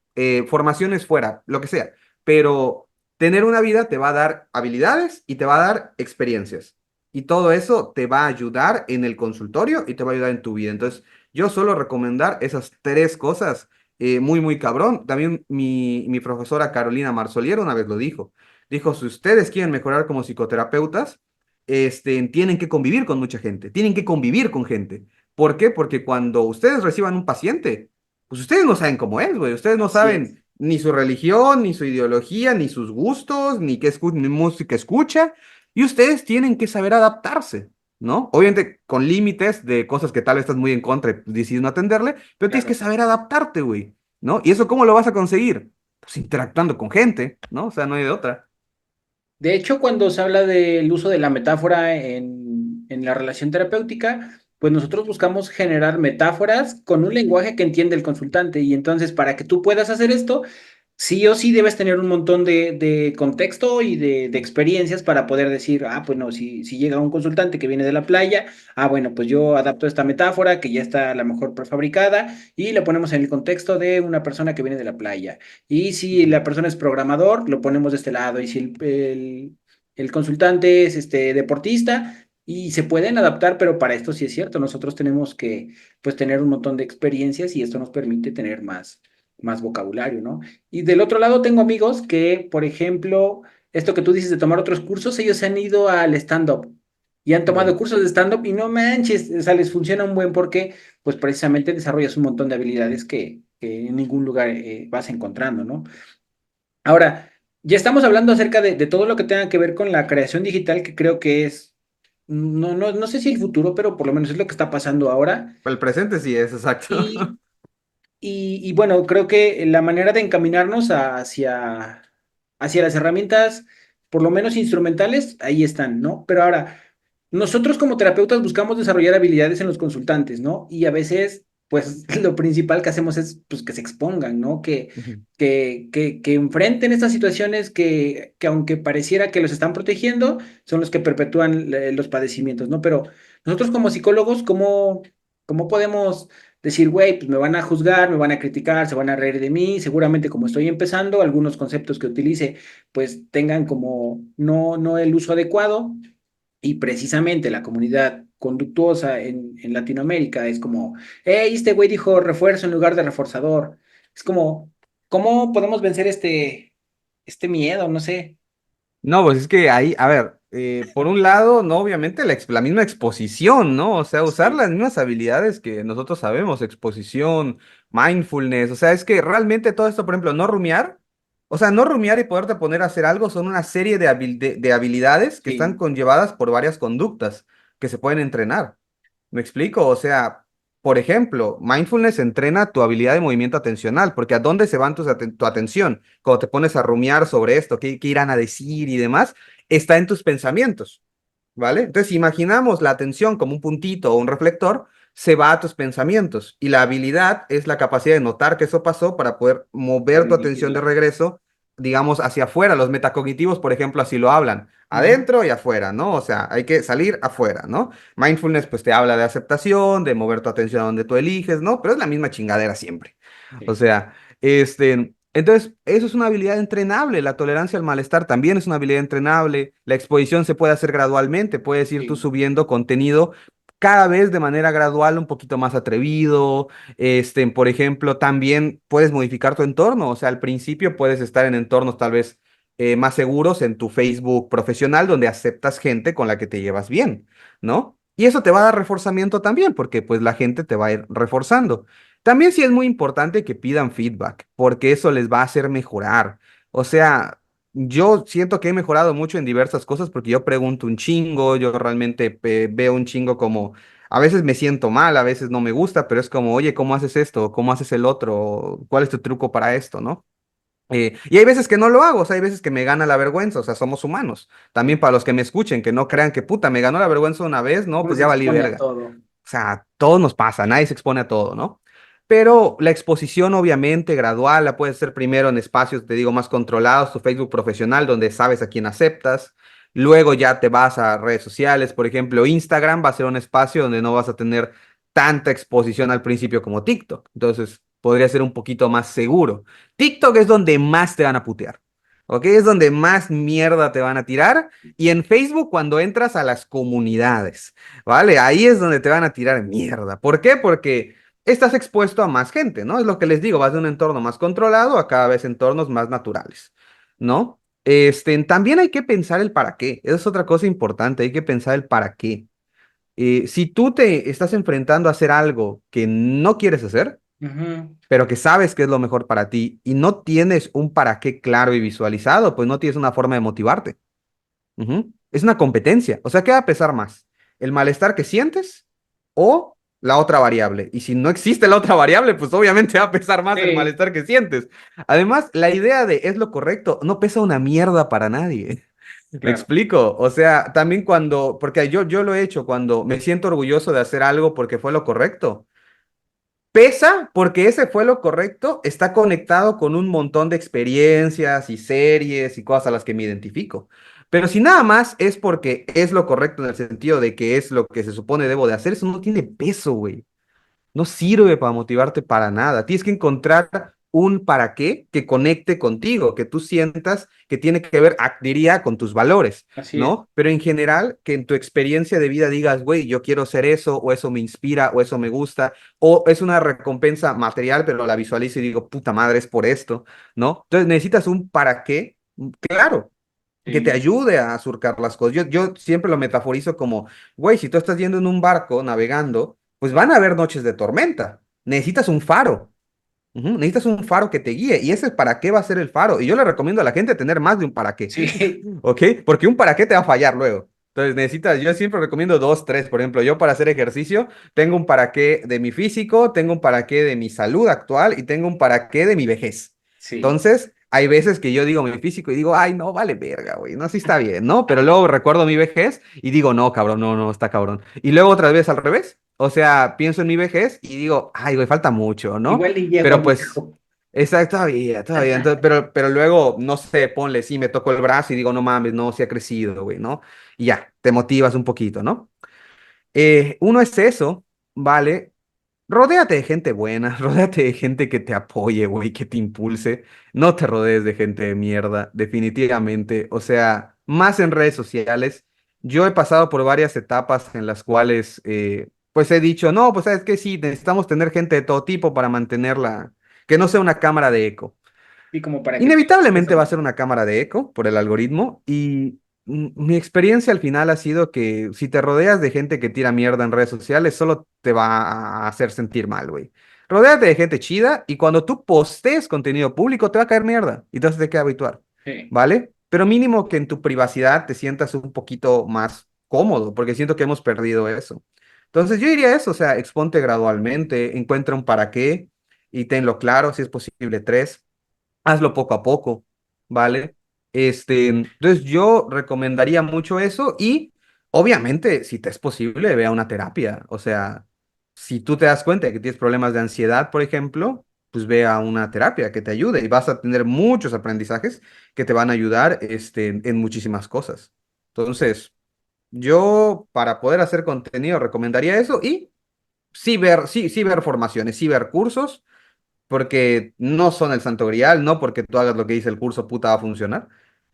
formaciones fuera, lo que sea. Pero tener una vida te va a dar habilidades y te va a dar experiencias. Y todo eso te va a ayudar en el consultorio y te va a ayudar en tu vida. Entonces, yo suelo recomendar esas tres cosas, muy, muy cabrón. También mi profesora Carolina Marzolier una vez lo dijo. Dijo, si ustedes quieren mejorar como psicoterapeutas, tienen que convivir con mucha gente, tienen que convivir con gente. ¿Por qué? Porque cuando ustedes reciban un paciente, pues ustedes no saben cómo es, güey. Ustedes no así es. saben ni su religión, ni su ideología, ni sus gustos, ni música escucha. Y ustedes tienen que saber adaptarse, ¿no? Obviamente con límites de cosas que tal vez estás muy en contra y pues, decides no atenderle, pero tienes que Claro. saber adaptarte, güey, ¿no? ¿Y eso cómo lo vas a conseguir? Pues interactuando con gente, ¿no? O sea, no hay de otra. De hecho, cuando se habla del uso de la metáfora en la relación terapéutica, pues nosotros buscamos generar metáforas con un lenguaje que entiende el consultante. Y entonces, para que tú puedas hacer esto, sí o sí debes tener un montón de contexto y de experiencias para poder decir, ah, pues no, si llega un consultante que viene de la playa, ah, bueno, pues yo adapto esta metáfora que ya está a lo mejor prefabricada y la ponemos en el contexto de una persona que viene de la playa. Y si la persona es programador, lo ponemos de este lado. Y si el consultante es deportista, y se pueden adaptar, pero para esto sí es cierto, nosotros tenemos que pues tener un montón de experiencias y esto nos permite tener más vocabulario, ¿no? Y del otro lado tengo amigos que, por ejemplo, esto que tú dices de tomar otros cursos, ellos se han ido al stand-up y han tomado Ya. cursos de stand-up y no manches, o sea, les funciona un buen porque pues precisamente desarrollas un montón de habilidades que en ningún lugar vas encontrando, ¿no? Ahora, ya estamos hablando acerca de todo lo que tenga que ver con la creación digital, que creo que es, no sé si el futuro, pero por lo menos es lo que está pasando ahora. El presente sí es, exacto. Y, y bueno, creo que la manera de encaminarnos hacia las herramientas, por lo menos instrumentales, ahí están, ¿no? Pero ahora, nosotros como terapeutas buscamos desarrollar habilidades en los consultantes, ¿no? Y a veces, pues lo principal que hacemos es pues, que se expongan, ¿no? Ujú. Que enfrenten estas situaciones que aunque pareciera que los están protegiendo, son los que perpetúan los padecimientos, ¿no? Pero nosotros como psicólogos, ¿cómo podemos decir, güey, pues me van a juzgar, me van a criticar, se van a reír de mí, seguramente como estoy empezando, algunos conceptos que utilice, pues tengan como no el uso adecuado y precisamente la comunidad conductuosa en Latinoamérica es como, hey, este güey dijo refuerzo en lugar de reforzador. Es como, ¿cómo podemos vencer este miedo? No sé. No, pues es que ahí, a ver, por un lado, no, obviamente la misma exposición, ¿no? O sea, usar Sí, las mismas habilidades que nosotros sabemos, exposición, mindfulness, o sea, es que realmente todo esto, por ejemplo, no rumiar, o sea, no rumiar y poderte poner a hacer algo son una serie de habilidades que están sí, conllevadas por varias conductas que se pueden entrenar. ¿Me explico? O sea, por ejemplo, mindfulness entrena tu habilidad de movimiento atencional, porque ¿a dónde se va tu atención? Cuando te pones a rumiar sobre esto, qué irán a decir y demás, está en tus pensamientos, ¿vale? Entonces, si imaginamos la atención como un puntito o un reflector, se va a tus pensamientos y la habilidad es la capacidad de notar que eso pasó para poder mover tu atención de redirigirla. regreso, digamos, hacia afuera. Los metacognitivos, por ejemplo, así lo hablan, Ujú, adentro y afuera, ¿no? O sea, hay que salir afuera, ¿no? Mindfulness, pues te habla de aceptación, de mover tu atención a donde tú eliges, ¿no? Pero es la misma chingadera siempre. O sí, sea, entonces, eso es una habilidad entrenable. La tolerancia al malestar también es una habilidad entrenable. La exposición se puede hacer gradualmente. Puedes ir tú sí, subiendo contenido cada vez de manera gradual un poquito más atrevido. Por ejemplo, también puedes modificar tu entorno. O sea, al principio puedes estar en entornos tal vez más seguros en tu Facebook profesional, donde aceptas gente con la que te llevas bien, ¿no? Y eso te va a dar reforzamiento también, porque pues la gente te va a ir reforzando. También sí es muy importante que pidan feedback, porque eso les va a hacer mejorar. O sea, yo siento que he mejorado mucho en diversas cosas porque yo pregunto un chingo, yo realmente veo un chingo como, a veces me siento mal, a veces no me gusta, pero es como, oye, ¿cómo haces esto? ¿Cómo haces el otro? ¿Cuál es tu truco para esto? ¿No? Y hay veces que no lo hago, o sea, hay veces que me gana la vergüenza, o sea, somos humanos. También para los que me escuchen, que no crean que puta, me ganó la vergüenza una vez, no, Uno pues se ya valí expone a verga. todo. O sea, todo nos pasa, nadie se expone a todo, ¿no? Pero la exposición, obviamente, gradual, la puedes hacer primero en espacios, te digo, más controlados, tu Facebook profesional, donde sabes a quién aceptas. Luego ya te vas a redes sociales, por ejemplo, Instagram va a ser un espacio donde no vas a tener tanta exposición al principio como TikTok. Entonces, podría ser un poquito más seguro. TikTok es donde más te van a putear. ¿Ok? Es donde más mierda te van a tirar. Y en Facebook, cuando entras a las comunidades. ¿Vale? Ahí es donde te van a tirar mierda. ¿Por qué? Porque estás expuesto a más gente, ¿no? Es lo que les digo, vas de un entorno más controlado a cada vez entornos más naturales, ¿no? También hay que pensar el para qué. Esa es otra cosa importante, hay que pensar el para qué. Si tú te estás enfrentando a hacer algo que no quieres hacer, Ujú. pero que sabes que es lo mejor para ti y no tienes un para qué claro y visualizado, pues no tienes una forma de motivarte. Ujú. Es una competencia. O sea, ¿qué va a pesar más? ¿El malestar que sientes o la otra variable? Y si no existe la otra variable, pues obviamente va a pesar más el Sí, malestar que sientes. Además, la idea de es lo correcto no pesa una mierda para nadie. ¿Me claro. explico? O sea, también cuando, porque yo lo he hecho, cuando me siento orgulloso de hacer algo porque fue lo correcto. Pesa porque ese fue lo correcto, está conectado con un montón de experiencias y series y cosas a las que me identifico. Pero si nada más es porque es lo correcto en el sentido de que es lo que se supone debo de hacer, eso no tiene peso, güey. No sirve para motivarte para nada. Tienes que encontrar un para qué que conecte contigo, que tú sientas que tiene que ver, diría, con tus valores, Así es. ¿no? Pero en general, que en tu experiencia de vida digas, güey, yo quiero ser eso, o eso me inspira, o eso me gusta, o es una recompensa material, pero la visualizo y digo, puta madre, es por esto, ¿no? Entonces necesitas un para qué, claro, que te Sí, ayude a surcar las cosas. Yo siempre lo metaforizo como, güey, si tú estás yendo en un barco navegando, pues van a haber noches de tormenta. Necesitas un faro. Ujú. Necesitas un faro que te guíe. Y ese para qué va a ser el faro. Y yo le recomiendo a la gente tener más de un para qué. sí, ¿Ok? Porque un para qué te va a fallar luego. Entonces necesitas, yo siempre recomiendo dos, tres. Por ejemplo, yo para hacer ejercicio tengo un para qué de mi físico, tengo un para qué de mi salud actual y tengo un para qué de mi vejez. sí. Entonces, hay veces que yo digo mi físico y digo, ay, no, vale verga, güey, no, sí está bien, ¿no? Pero luego recuerdo mi vejez y digo, no, cabrón, no, no, está cabrón. Y luego otra vez al revés. O sea, pienso en mi vejez y digo, ay, güey, falta mucho, ¿no? Igual y llego a Pero mi pues, hijo. exacto, todavía, todavía. Entonces, pero luego, no sé, ponle, sí, me toco el brazo y digo, no mames, no, sí ha crecido, güey, ¿no? Y ya, te motivas un poquito, ¿no? Uno es eso, ¿vale? Rodéate de gente buena, rodéate de gente que te apoye, güey, que te impulse. No te rodees de gente de mierda, definitivamente. O sea, más en redes sociales. Yo he pasado por varias etapas en las cuales, pues he dicho, no, pues sabes que sí, necesitamos tener gente de todo tipo para mantenerla, que no sea una cámara de eco. Y como para que te Inevitablemente eso, va a ser una cámara de eco por el algoritmo y mi experiencia al final ha sido que si te rodeas de gente que tira mierda en redes sociales, solo te va a hacer sentir mal, güey. Rodéate de gente chida y cuando tú postees contenido público te va a caer mierda y entonces te queda habituar, sí, ¿vale? Pero mínimo que en tu privacidad te sientas un poquito más cómodo porque siento que hemos perdido eso. Entonces yo diría eso, o sea, exponte gradualmente, encuentra un para qué y tenlo claro, si es posible tres, hazlo poco a poco, ¿vale? Entonces yo recomendaría mucho eso y obviamente, si te es posible, ve a una terapia. O sea, si tú te das cuenta de que tienes problemas de ansiedad, por ejemplo, pues ve a una terapia que te ayude y vas a tener muchos aprendizajes que te van a ayudar, en muchísimas cosas. Entonces, yo para poder hacer contenido recomendaría eso y sí ver formaciones, sí ver cursos porque no son el santo grial, no porque tú hagas lo que dice el curso, puta, va a funcionar,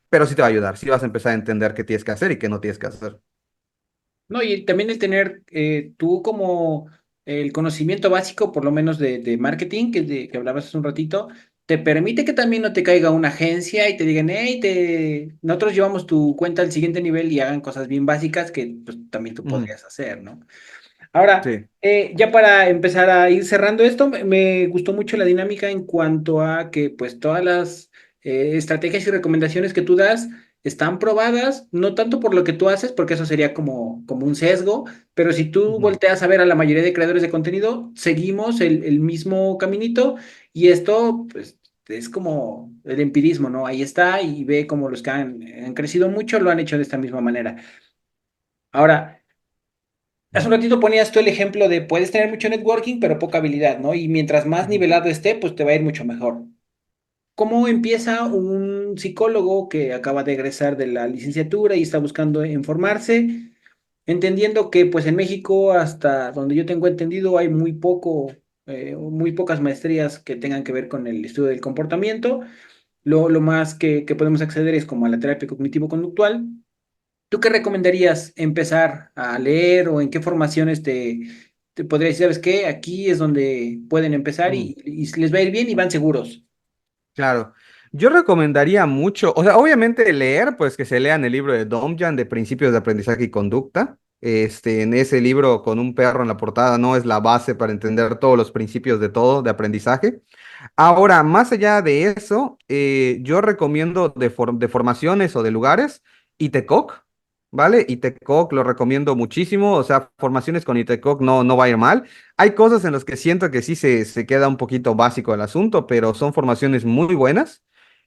pero sí te va a ayudar, sí vas a empezar a entender qué tienes que hacer y qué no tienes que hacer. No, y también el tener tú como el conocimiento básico, por lo menos de marketing, que hablabas hace un ratito, te permite que también no te caiga una agencia y te digan, hey, nosotros llevamos tu cuenta al siguiente nivel y hagan cosas bien básicas que pues, también tú Ujú. podrías hacer, ¿no? Ahora, Sí. ya para empezar a ir cerrando esto, me gustó mucho la dinámica en cuanto a que pues todas las estrategias y recomendaciones que tú das están probadas, no tanto por lo que tú haces, porque eso sería como un sesgo, pero si tú Ujú. volteas a ver a la mayoría de creadores de contenido, seguimos el mismo caminito y esto pues es como el empirismo, ¿no? Ahí está y ve como los que han crecido mucho lo han hecho de esta misma manera. Ahora, hace un ratito ponías tú el ejemplo de puedes tener mucho networking, pero poca habilidad, ¿no? Y mientras más Ujú. nivelado esté, pues te va a ir mucho mejor. ¿Cómo empieza un psicólogo que acaba de egresar de la licenciatura y está buscando en formarse, entendiendo que pues en México, hasta donde yo tengo entendido, hay muy pocas maestrías que tengan que ver con el estudio del comportamiento? Lo más que podemos acceder es como a la terapia cognitivo-conductual. ¿Tú qué recomendarías empezar a leer o en qué formaciones te podría decir, sabes qué? Aquí es donde pueden empezar Ujú. y les va a ir bien y van seguros. Claro. Yo recomendaría mucho, o sea, obviamente leer, pues que se lean el libro de Domjan de Principios de Aprendizaje y Conducta. En ese libro con un perro en la portada no es la base para entender todos los principios de todo de aprendizaje. Ahora, más allá de eso, yo recomiendo de formaciones o de lugares, ITECOC, ¿vale? ITECOC lo recomiendo muchísimo, o sea, formaciones con ITECOC no va a ir mal. Hay cosas en las que siento que sí se queda un poquito básico el asunto, pero son formaciones muy buenas,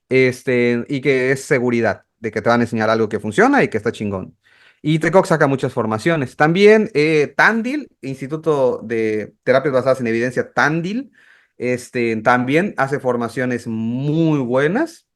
y que es seguridad, de que te van a enseñar algo que funciona y que está chingón. Y ITECOC saca muchas formaciones. También Tandil, Instituto de Terapias Basadas en Evidencia, Tandil. También hace formaciones muy buenas.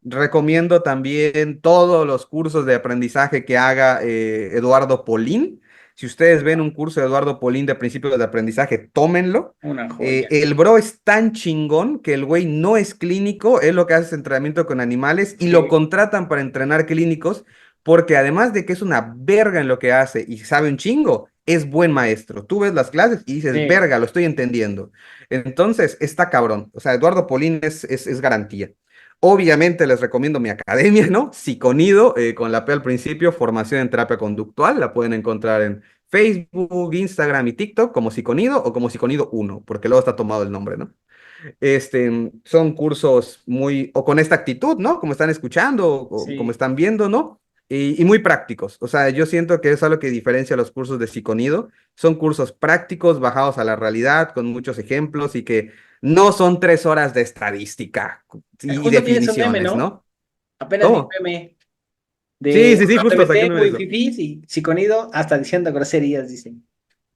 Recomiendo también todos los cursos de aprendizaje que haga Eduardo Polín. Si ustedes ven un curso de Eduardo Polín de principios de aprendizaje, tómenlo. Una joya. El bro es tan chingón que el güey no es clínico, él lo que hace es entrenamiento con animales y lo Sí, contratan para entrenar clínicos porque además de que es una verga en lo que hace y sabe un chingo, es buen maestro. Tú ves las clases y dices, sí. verga, lo estoy entendiendo. Entonces, está cabrón. O sea, Eduardo Polín es garantía. Obviamente les recomiendo mi academia, ¿no? Psiconido, con la P al principio, formación en terapia conductual. La pueden encontrar en Facebook, Instagram y TikTok como Psiconido o como Psiconido 1, porque luego está tomado el nombre, ¿no? Son cursos muy, o con esta actitud, ¿no? Como están escuchando o como Sí. están viendo, ¿no? Y muy prácticos. O sea, yo siento que es algo que diferencia los cursos de Psiconido. Son cursos prácticos, bajados a la realidad, con muchos ejemplos y que no son 3 horas de estadística y Justo tienes un meme, definiciones, ¿no? ¿no? Apenas vi un ¿Cómo? meme Sí, de sí, sí, un justo saqué LGBT un meme de muy eso. fifís y psiconido hasta diciendo groserías, dicen.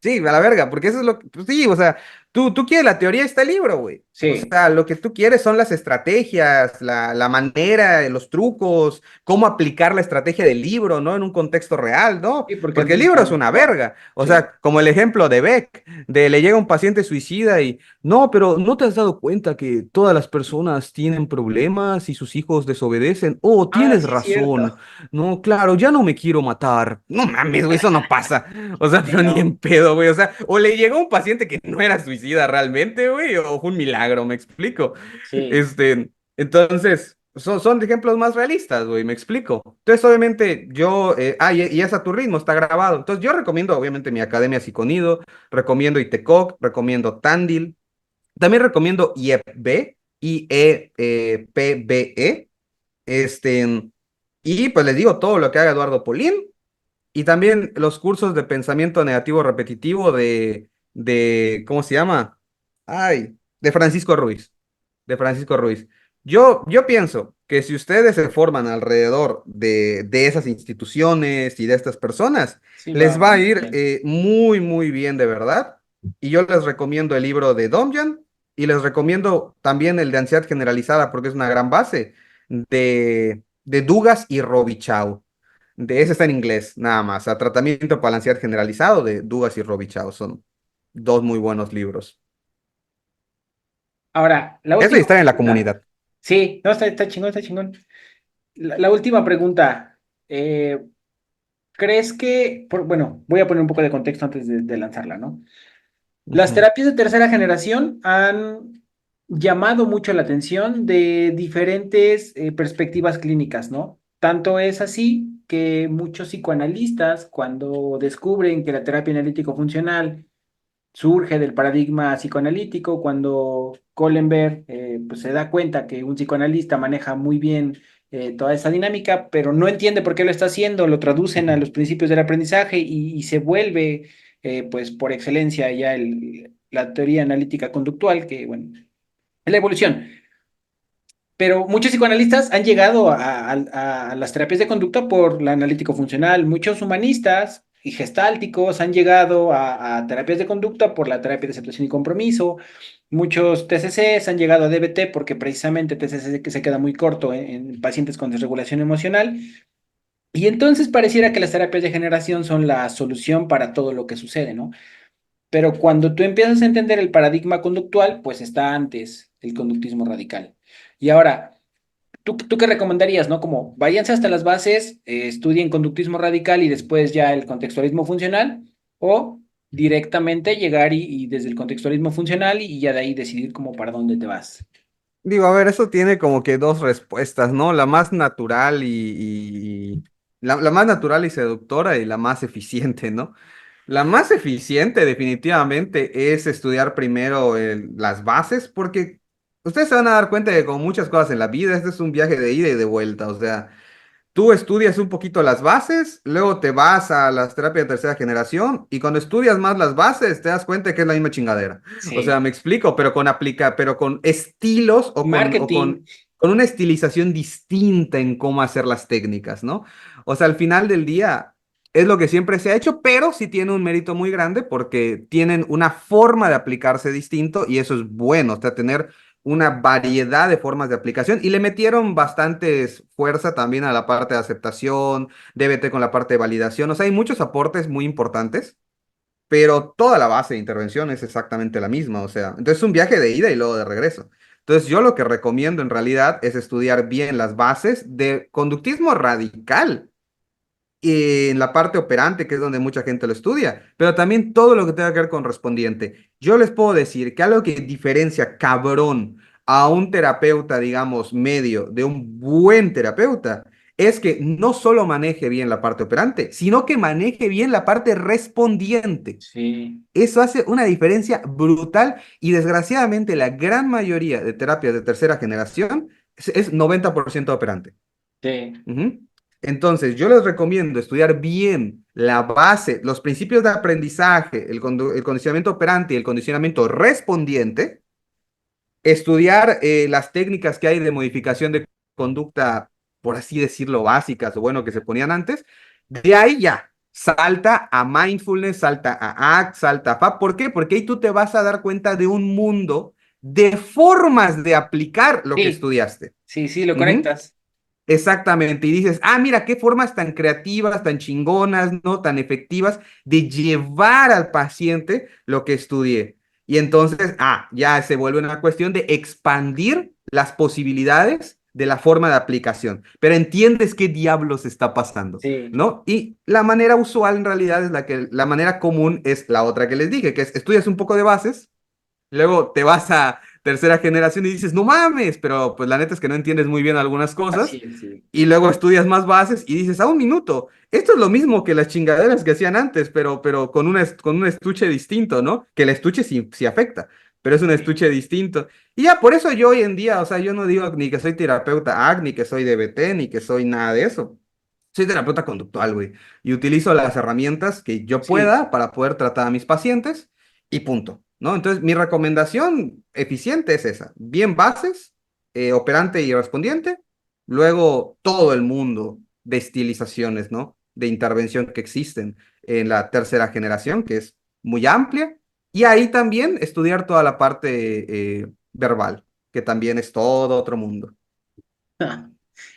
Sí, a la verga, porque eso es lo que, pues sí, o sea, tú quieres la teoría, está el libro, güey. O Sí. sea, lo que tú quieres son las estrategias, la manera, los trucos, cómo aplicar la estrategia del libro, ¿no? En un contexto real, ¿no? Sí, porque Porque el entonces libro está es una mejor. verga. O Sí. sea, como el ejemplo de Beck, de le llega un paciente suicida y, no, pero ¿no te has dado cuenta que todas las personas tienen problemas y sus hijos desobedecen? Oh, Ah, tienes sí, es cierto. razón. No, claro, ya no me quiero matar. No mames, güey, eso no pasa. O sea, Sí, pero ni no. en pedo, güey. O sea, o le llegó un paciente que no era suicida realmente, güey, o fue un milagro, me explico. Sí. Entonces, son ejemplos más realistas, güey, me explico. Entonces, obviamente, yo, y es a tu ritmo, está grabado. Entonces, yo recomiendo, obviamente, mi Academia Psiconido, recomiendo ITECOC, recomiendo Tandil, también recomiendo IEPB, IEPBE, y pues les digo todo lo que haga Eduardo Polín. Y también los cursos de pensamiento negativo repetitivo ¿cómo se llama? Ay, de Francisco Ruiz. De Francisco Ruiz. Yo pienso que si ustedes se forman alrededor de esas instituciones y de estas personas, Sí, les va va a muy ir bien. muy, muy bien de verdad. Y yo les recomiendo el libro de Domjan y les recomiendo también el de Ansiedad Generalizada porque es una gran base de Dugas y Robichaud. De ese está en inglés, nada más. A Tratamiento para la Ansiedad Generalizado de Dugas y Robichaud. Son dos muy buenos libros. Ahora, la Eso y última estar en la pregunta. comunidad. Sí, no, está chingón, está chingón. La última pregunta. ¿crees que, bueno, voy a poner un poco de contexto antes de lanzarla, ¿no? Las Ujú, terapias de tercera generación han llamado mucho la atención de diferentes perspectivas clínicas, ¿no? Tanto es así que muchos psicoanalistas, cuando descubren que la terapia analítico-funcional surge del paradigma psicoanalítico, cuando Kohlenberg pues se da cuenta que un psicoanalista maneja muy bien toda esa dinámica, pero no entiende por qué lo está haciendo, lo traducen a ujú. los principios del aprendizaje y se vuelve pues por excelencia ya la teoría analítica conductual, que bueno, es la evolución. Pero muchos psicoanalistas han llegado a las terapias de conducta por la analítico funcional. Muchos humanistas y gestálticos han llegado a terapias de conducta por la terapia de aceptación y compromiso. Muchos TCCs han llegado a DBT porque precisamente TCC que se queda muy corto en pacientes con desregulación emocional. Y entonces pareciera que las terapias de generación son la solución para todo lo que sucede, ¿no? Pero cuando tú empiezas a entender el paradigma conductual, pues está antes el conductismo radical. Y ahora, ¿tú qué recomendarías, no? Como váyanse hasta las bases, estudien conductismo radical y después ya el contextualismo funcional, o directamente llegar y desde el contextualismo funcional y ya de ahí decidir como para dónde te vas. Digo, a ver, eso tiene como que dos respuestas, ¿no? La más natural la más natural y seductora y la más eficiente, ¿no? La más eficiente definitivamente es estudiar primero las bases, porque ustedes se van a dar cuenta de que con muchas cosas en la vida, este es un viaje de ida y de vuelta, o sea, tú estudias un poquito las bases, luego te vas a las terapias de tercera generación y cuando estudias más las bases te das cuenta que es la misma chingadera. O sea, Sí. me explico, pero con estilos Marketing. con una estilización distinta en cómo hacer las técnicas, ¿no? O sea, al final del día es lo que siempre se ha hecho, pero sí tiene un mérito muy grande porque tienen una forma de aplicarse distinto y eso es bueno, o sea, tener una variedad de formas de aplicación y le metieron bastantes fuerza también a la parte de aceptación, DBT con la parte de validación, o sea, hay muchos aportes muy importantes, pero toda la base de intervención es exactamente la misma, o sea, entonces es un viaje de ida y luego de regreso. Entonces yo lo que recomiendo en realidad es estudiar bien las bases de conductismo radical en la parte operante, que es donde mucha gente lo estudia, pero también todo lo que tenga que ver con respondiente. Yo les puedo decir que algo que diferencia cabrón a un terapeuta, digamos, medio de un buen terapeuta, es que no solo maneje bien la parte operante, sino que maneje bien la parte respondiente. Sí, Eso hace una diferencia brutal y desgraciadamente la gran mayoría de terapias de tercera generación es 90% operante. sí, Ujú. Entonces, yo les recomiendo estudiar bien la base, los principios de aprendizaje, el condicionamiento operante y el condicionamiento respondiente, estudiar las técnicas que hay de modificación de conducta, por así decirlo, básicas o bueno, que se ponían antes. De ahí ya, salta a mindfulness, salta a ACT, salta a FAB. ¿Por qué? Porque ahí tú te vas a dar cuenta de un mundo de formas de aplicar lo que sí, estudiaste. sí, sí, lo Ujú. conectas. Exactamente, y dices, ah, mira, qué formas tan creativas, tan chingonas, ¿no? Tan efectivas de llevar al paciente lo que estudié. Y entonces, ya se vuelve una cuestión de expandir las posibilidades de la forma de aplicación. Pero entiendes qué diablos está pasando, Sí, ¿no? Y la manera usual en realidad es la manera común es la otra que les dije, que es estudias un poco de bases. Luego te vas a tercera generación y dices, no mames, pero pues la neta es que no entiendes muy bien algunas así cosas. es, sí. Y luego estudias más bases y dices, un minuto, esto es lo mismo que las chingaderas que hacían antes, pero con, con un estuche distinto, ¿no? Que el estuche sí, sí afecta, pero es un Sí, estuche distinto. Y ya por eso yo hoy en día, o sea, yo no digo ni que soy terapeuta ACT, ni que soy DBT, ni que soy nada de eso. Soy terapeuta conductual, güey, y utilizo las herramientas que yo sí, pueda para poder tratar a mis pacientes y punto, ¿no? Entonces, mi recomendación eficiente es esa, bien bases, operante y respondiente, luego todo el mundo de estilizaciones, ¿no? De intervención que existen en la tercera generación, que es muy amplia, y ahí también estudiar toda la parte verbal, que también es todo otro mundo.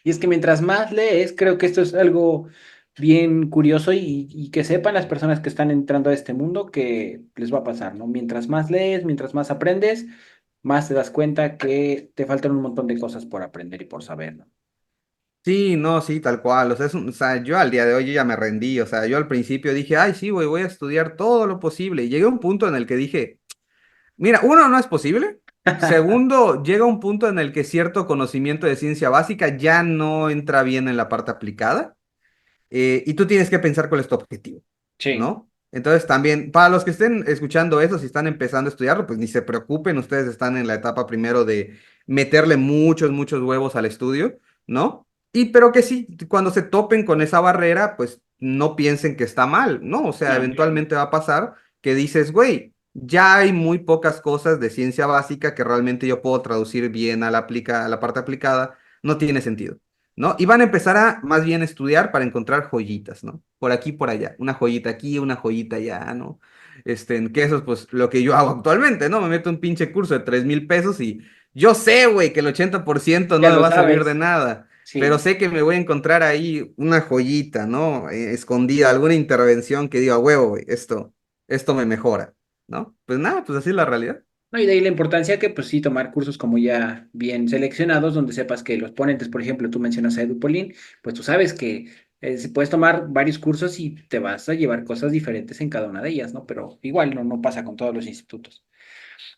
Y es que mientras más lees, creo que esto es algo bien curioso y que sepan las personas que están entrando a este mundo que les va a pasar, ¿no? Mientras más lees, mientras más aprendes, más te das cuenta que te faltan un montón de cosas por aprender y por saber, ¿no? Sí, no, sí, tal cual. O sea, o sea, yo al día de hoy yo ya me rendí. O sea, yo al principio dije, ay, sí, güey, voy a estudiar todo lo posible. Y llegué a un punto en el que dije, mira, uno, no es posible. Segundo, llega un punto en el que cierto conocimiento de ciencia básica ya no entra bien en la parte aplicada. Y tú tienes que pensar cuál es tu objetivo, Sí, ¿no? Entonces también, para los que estén escuchando eso, si están empezando a estudiarlo, pues ni se preocupen, ustedes están en la etapa primero de meterle muchos, muchos huevos al estudio, ¿no? Y pero que sí, cuando se topen con esa barrera, pues no piensen que está mal, ¿no? O sea, no, claro. eventualmente va a pasar que dices, güey, ya hay muy pocas cosas de ciencia básica que realmente yo puedo traducir bien a la parte aplicada, no tiene sentido. ¿No? Y van a empezar a más bien estudiar para encontrar joyitas, ¿no? Por aquí, por allá, una joyita aquí, una joyita allá, ¿no? Que eso es pues lo que yo hago actualmente, ¿no? Me meto un pinche curso de 3,000 pesos y yo sé, güey, que el 80% no Ya me lo va a servir de sabes. nada, pero Sí. sé que me voy a encontrar ahí una joyita, ¿no? Escondida, alguna intervención que diga, huevo, güey, esto me mejora, ¿no? Pues nada, pues así es la realidad. No, y de ahí la importancia que, pues sí, tomar cursos como ya bien seleccionados, donde sepas que los ponentes, por ejemplo, tú mencionas a Edupolín, pues tú sabes que puedes tomar varios cursos y te vas a llevar cosas diferentes en cada una de ellas, ¿no? Pero igual no pasa con todos los institutos.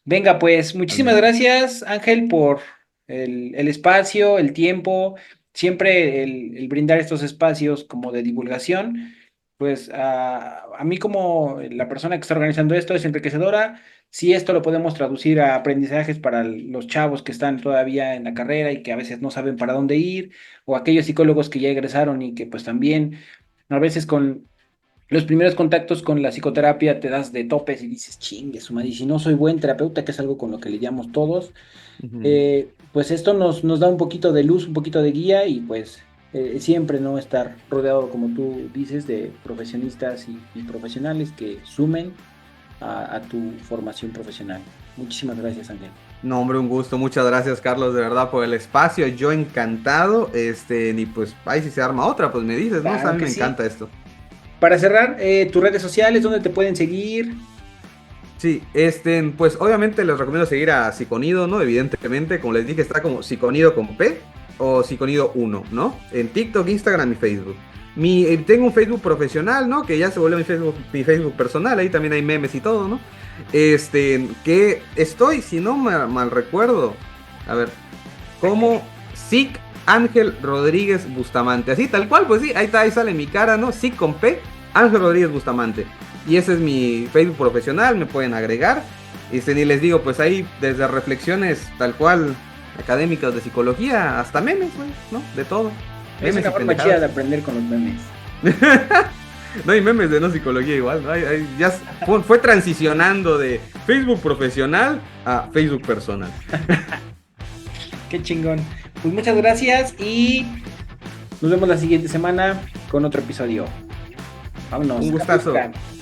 Venga, pues muchísimas Totalmente. gracias, Ángel, por el espacio, el tiempo, siempre el brindar estos espacios como de divulgación. Pues a mí como la persona que está organizando esto es enriquecedora. Si esto lo podemos traducir a aprendizajes para los chavos que están todavía en la carrera y que a veces no saben para dónde ir, o aquellos psicólogos que ya egresaron y que pues también a veces con los primeros contactos con la psicoterapia te das de topes y dices, chingue, su madre, y si no soy buen terapeuta, que es algo con lo que lidiamos todos, Ujú. pues esto nos da un poquito de luz, un poquito de guía y pues siempre no estar rodeado, como tú dices, de profesionistas y profesionales que sumen a tu formación profesional. Muchísimas gracias, Ángel. No, hombre, un gusto. Muchas gracias, Carlos, de verdad, por el espacio. Yo encantado. Y pues, ahí si se arma otra, pues me dices, ¿no? O sea, a Claro mí que me sí. encanta esto. Para cerrar, tus redes sociales, ¿dónde te pueden seguir? Sí, pues obviamente les recomiendo seguir a Psiconido, ¿no? Evidentemente, como les dije, está como Psiconido con P o Psiconido uno, ¿no? En TikTok, Instagram y Facebook. Tengo un Facebook profesional, ¿no? Que ya se volvió mi Facebook personal, ahí también hay memes y todo, ¿no? Que estoy, si no mal recuerdo, a ver, como Sic Ángel Rodríguez Bustamante. Así, tal cual, pues sí, ahí está, ahí sale mi cara, ¿no? Sic con P, Ángel Rodríguez Bustamante. Y ese es mi Facebook profesional, me pueden agregar. Ni les digo, pues ahí desde reflexiones tal cual académicas de psicología hasta memes, güey, ¿no? De todo. Es Memes una y forma chida pendejadas. de aprender con los memes. No hay memes de no psicología igual, ¿no? Ya fue transicionando de Facebook profesional a Facebook personal. Qué chingón. Pues muchas gracias y nos vemos la siguiente semana con otro episodio. Un Vámonos, gustazo. Capuzca.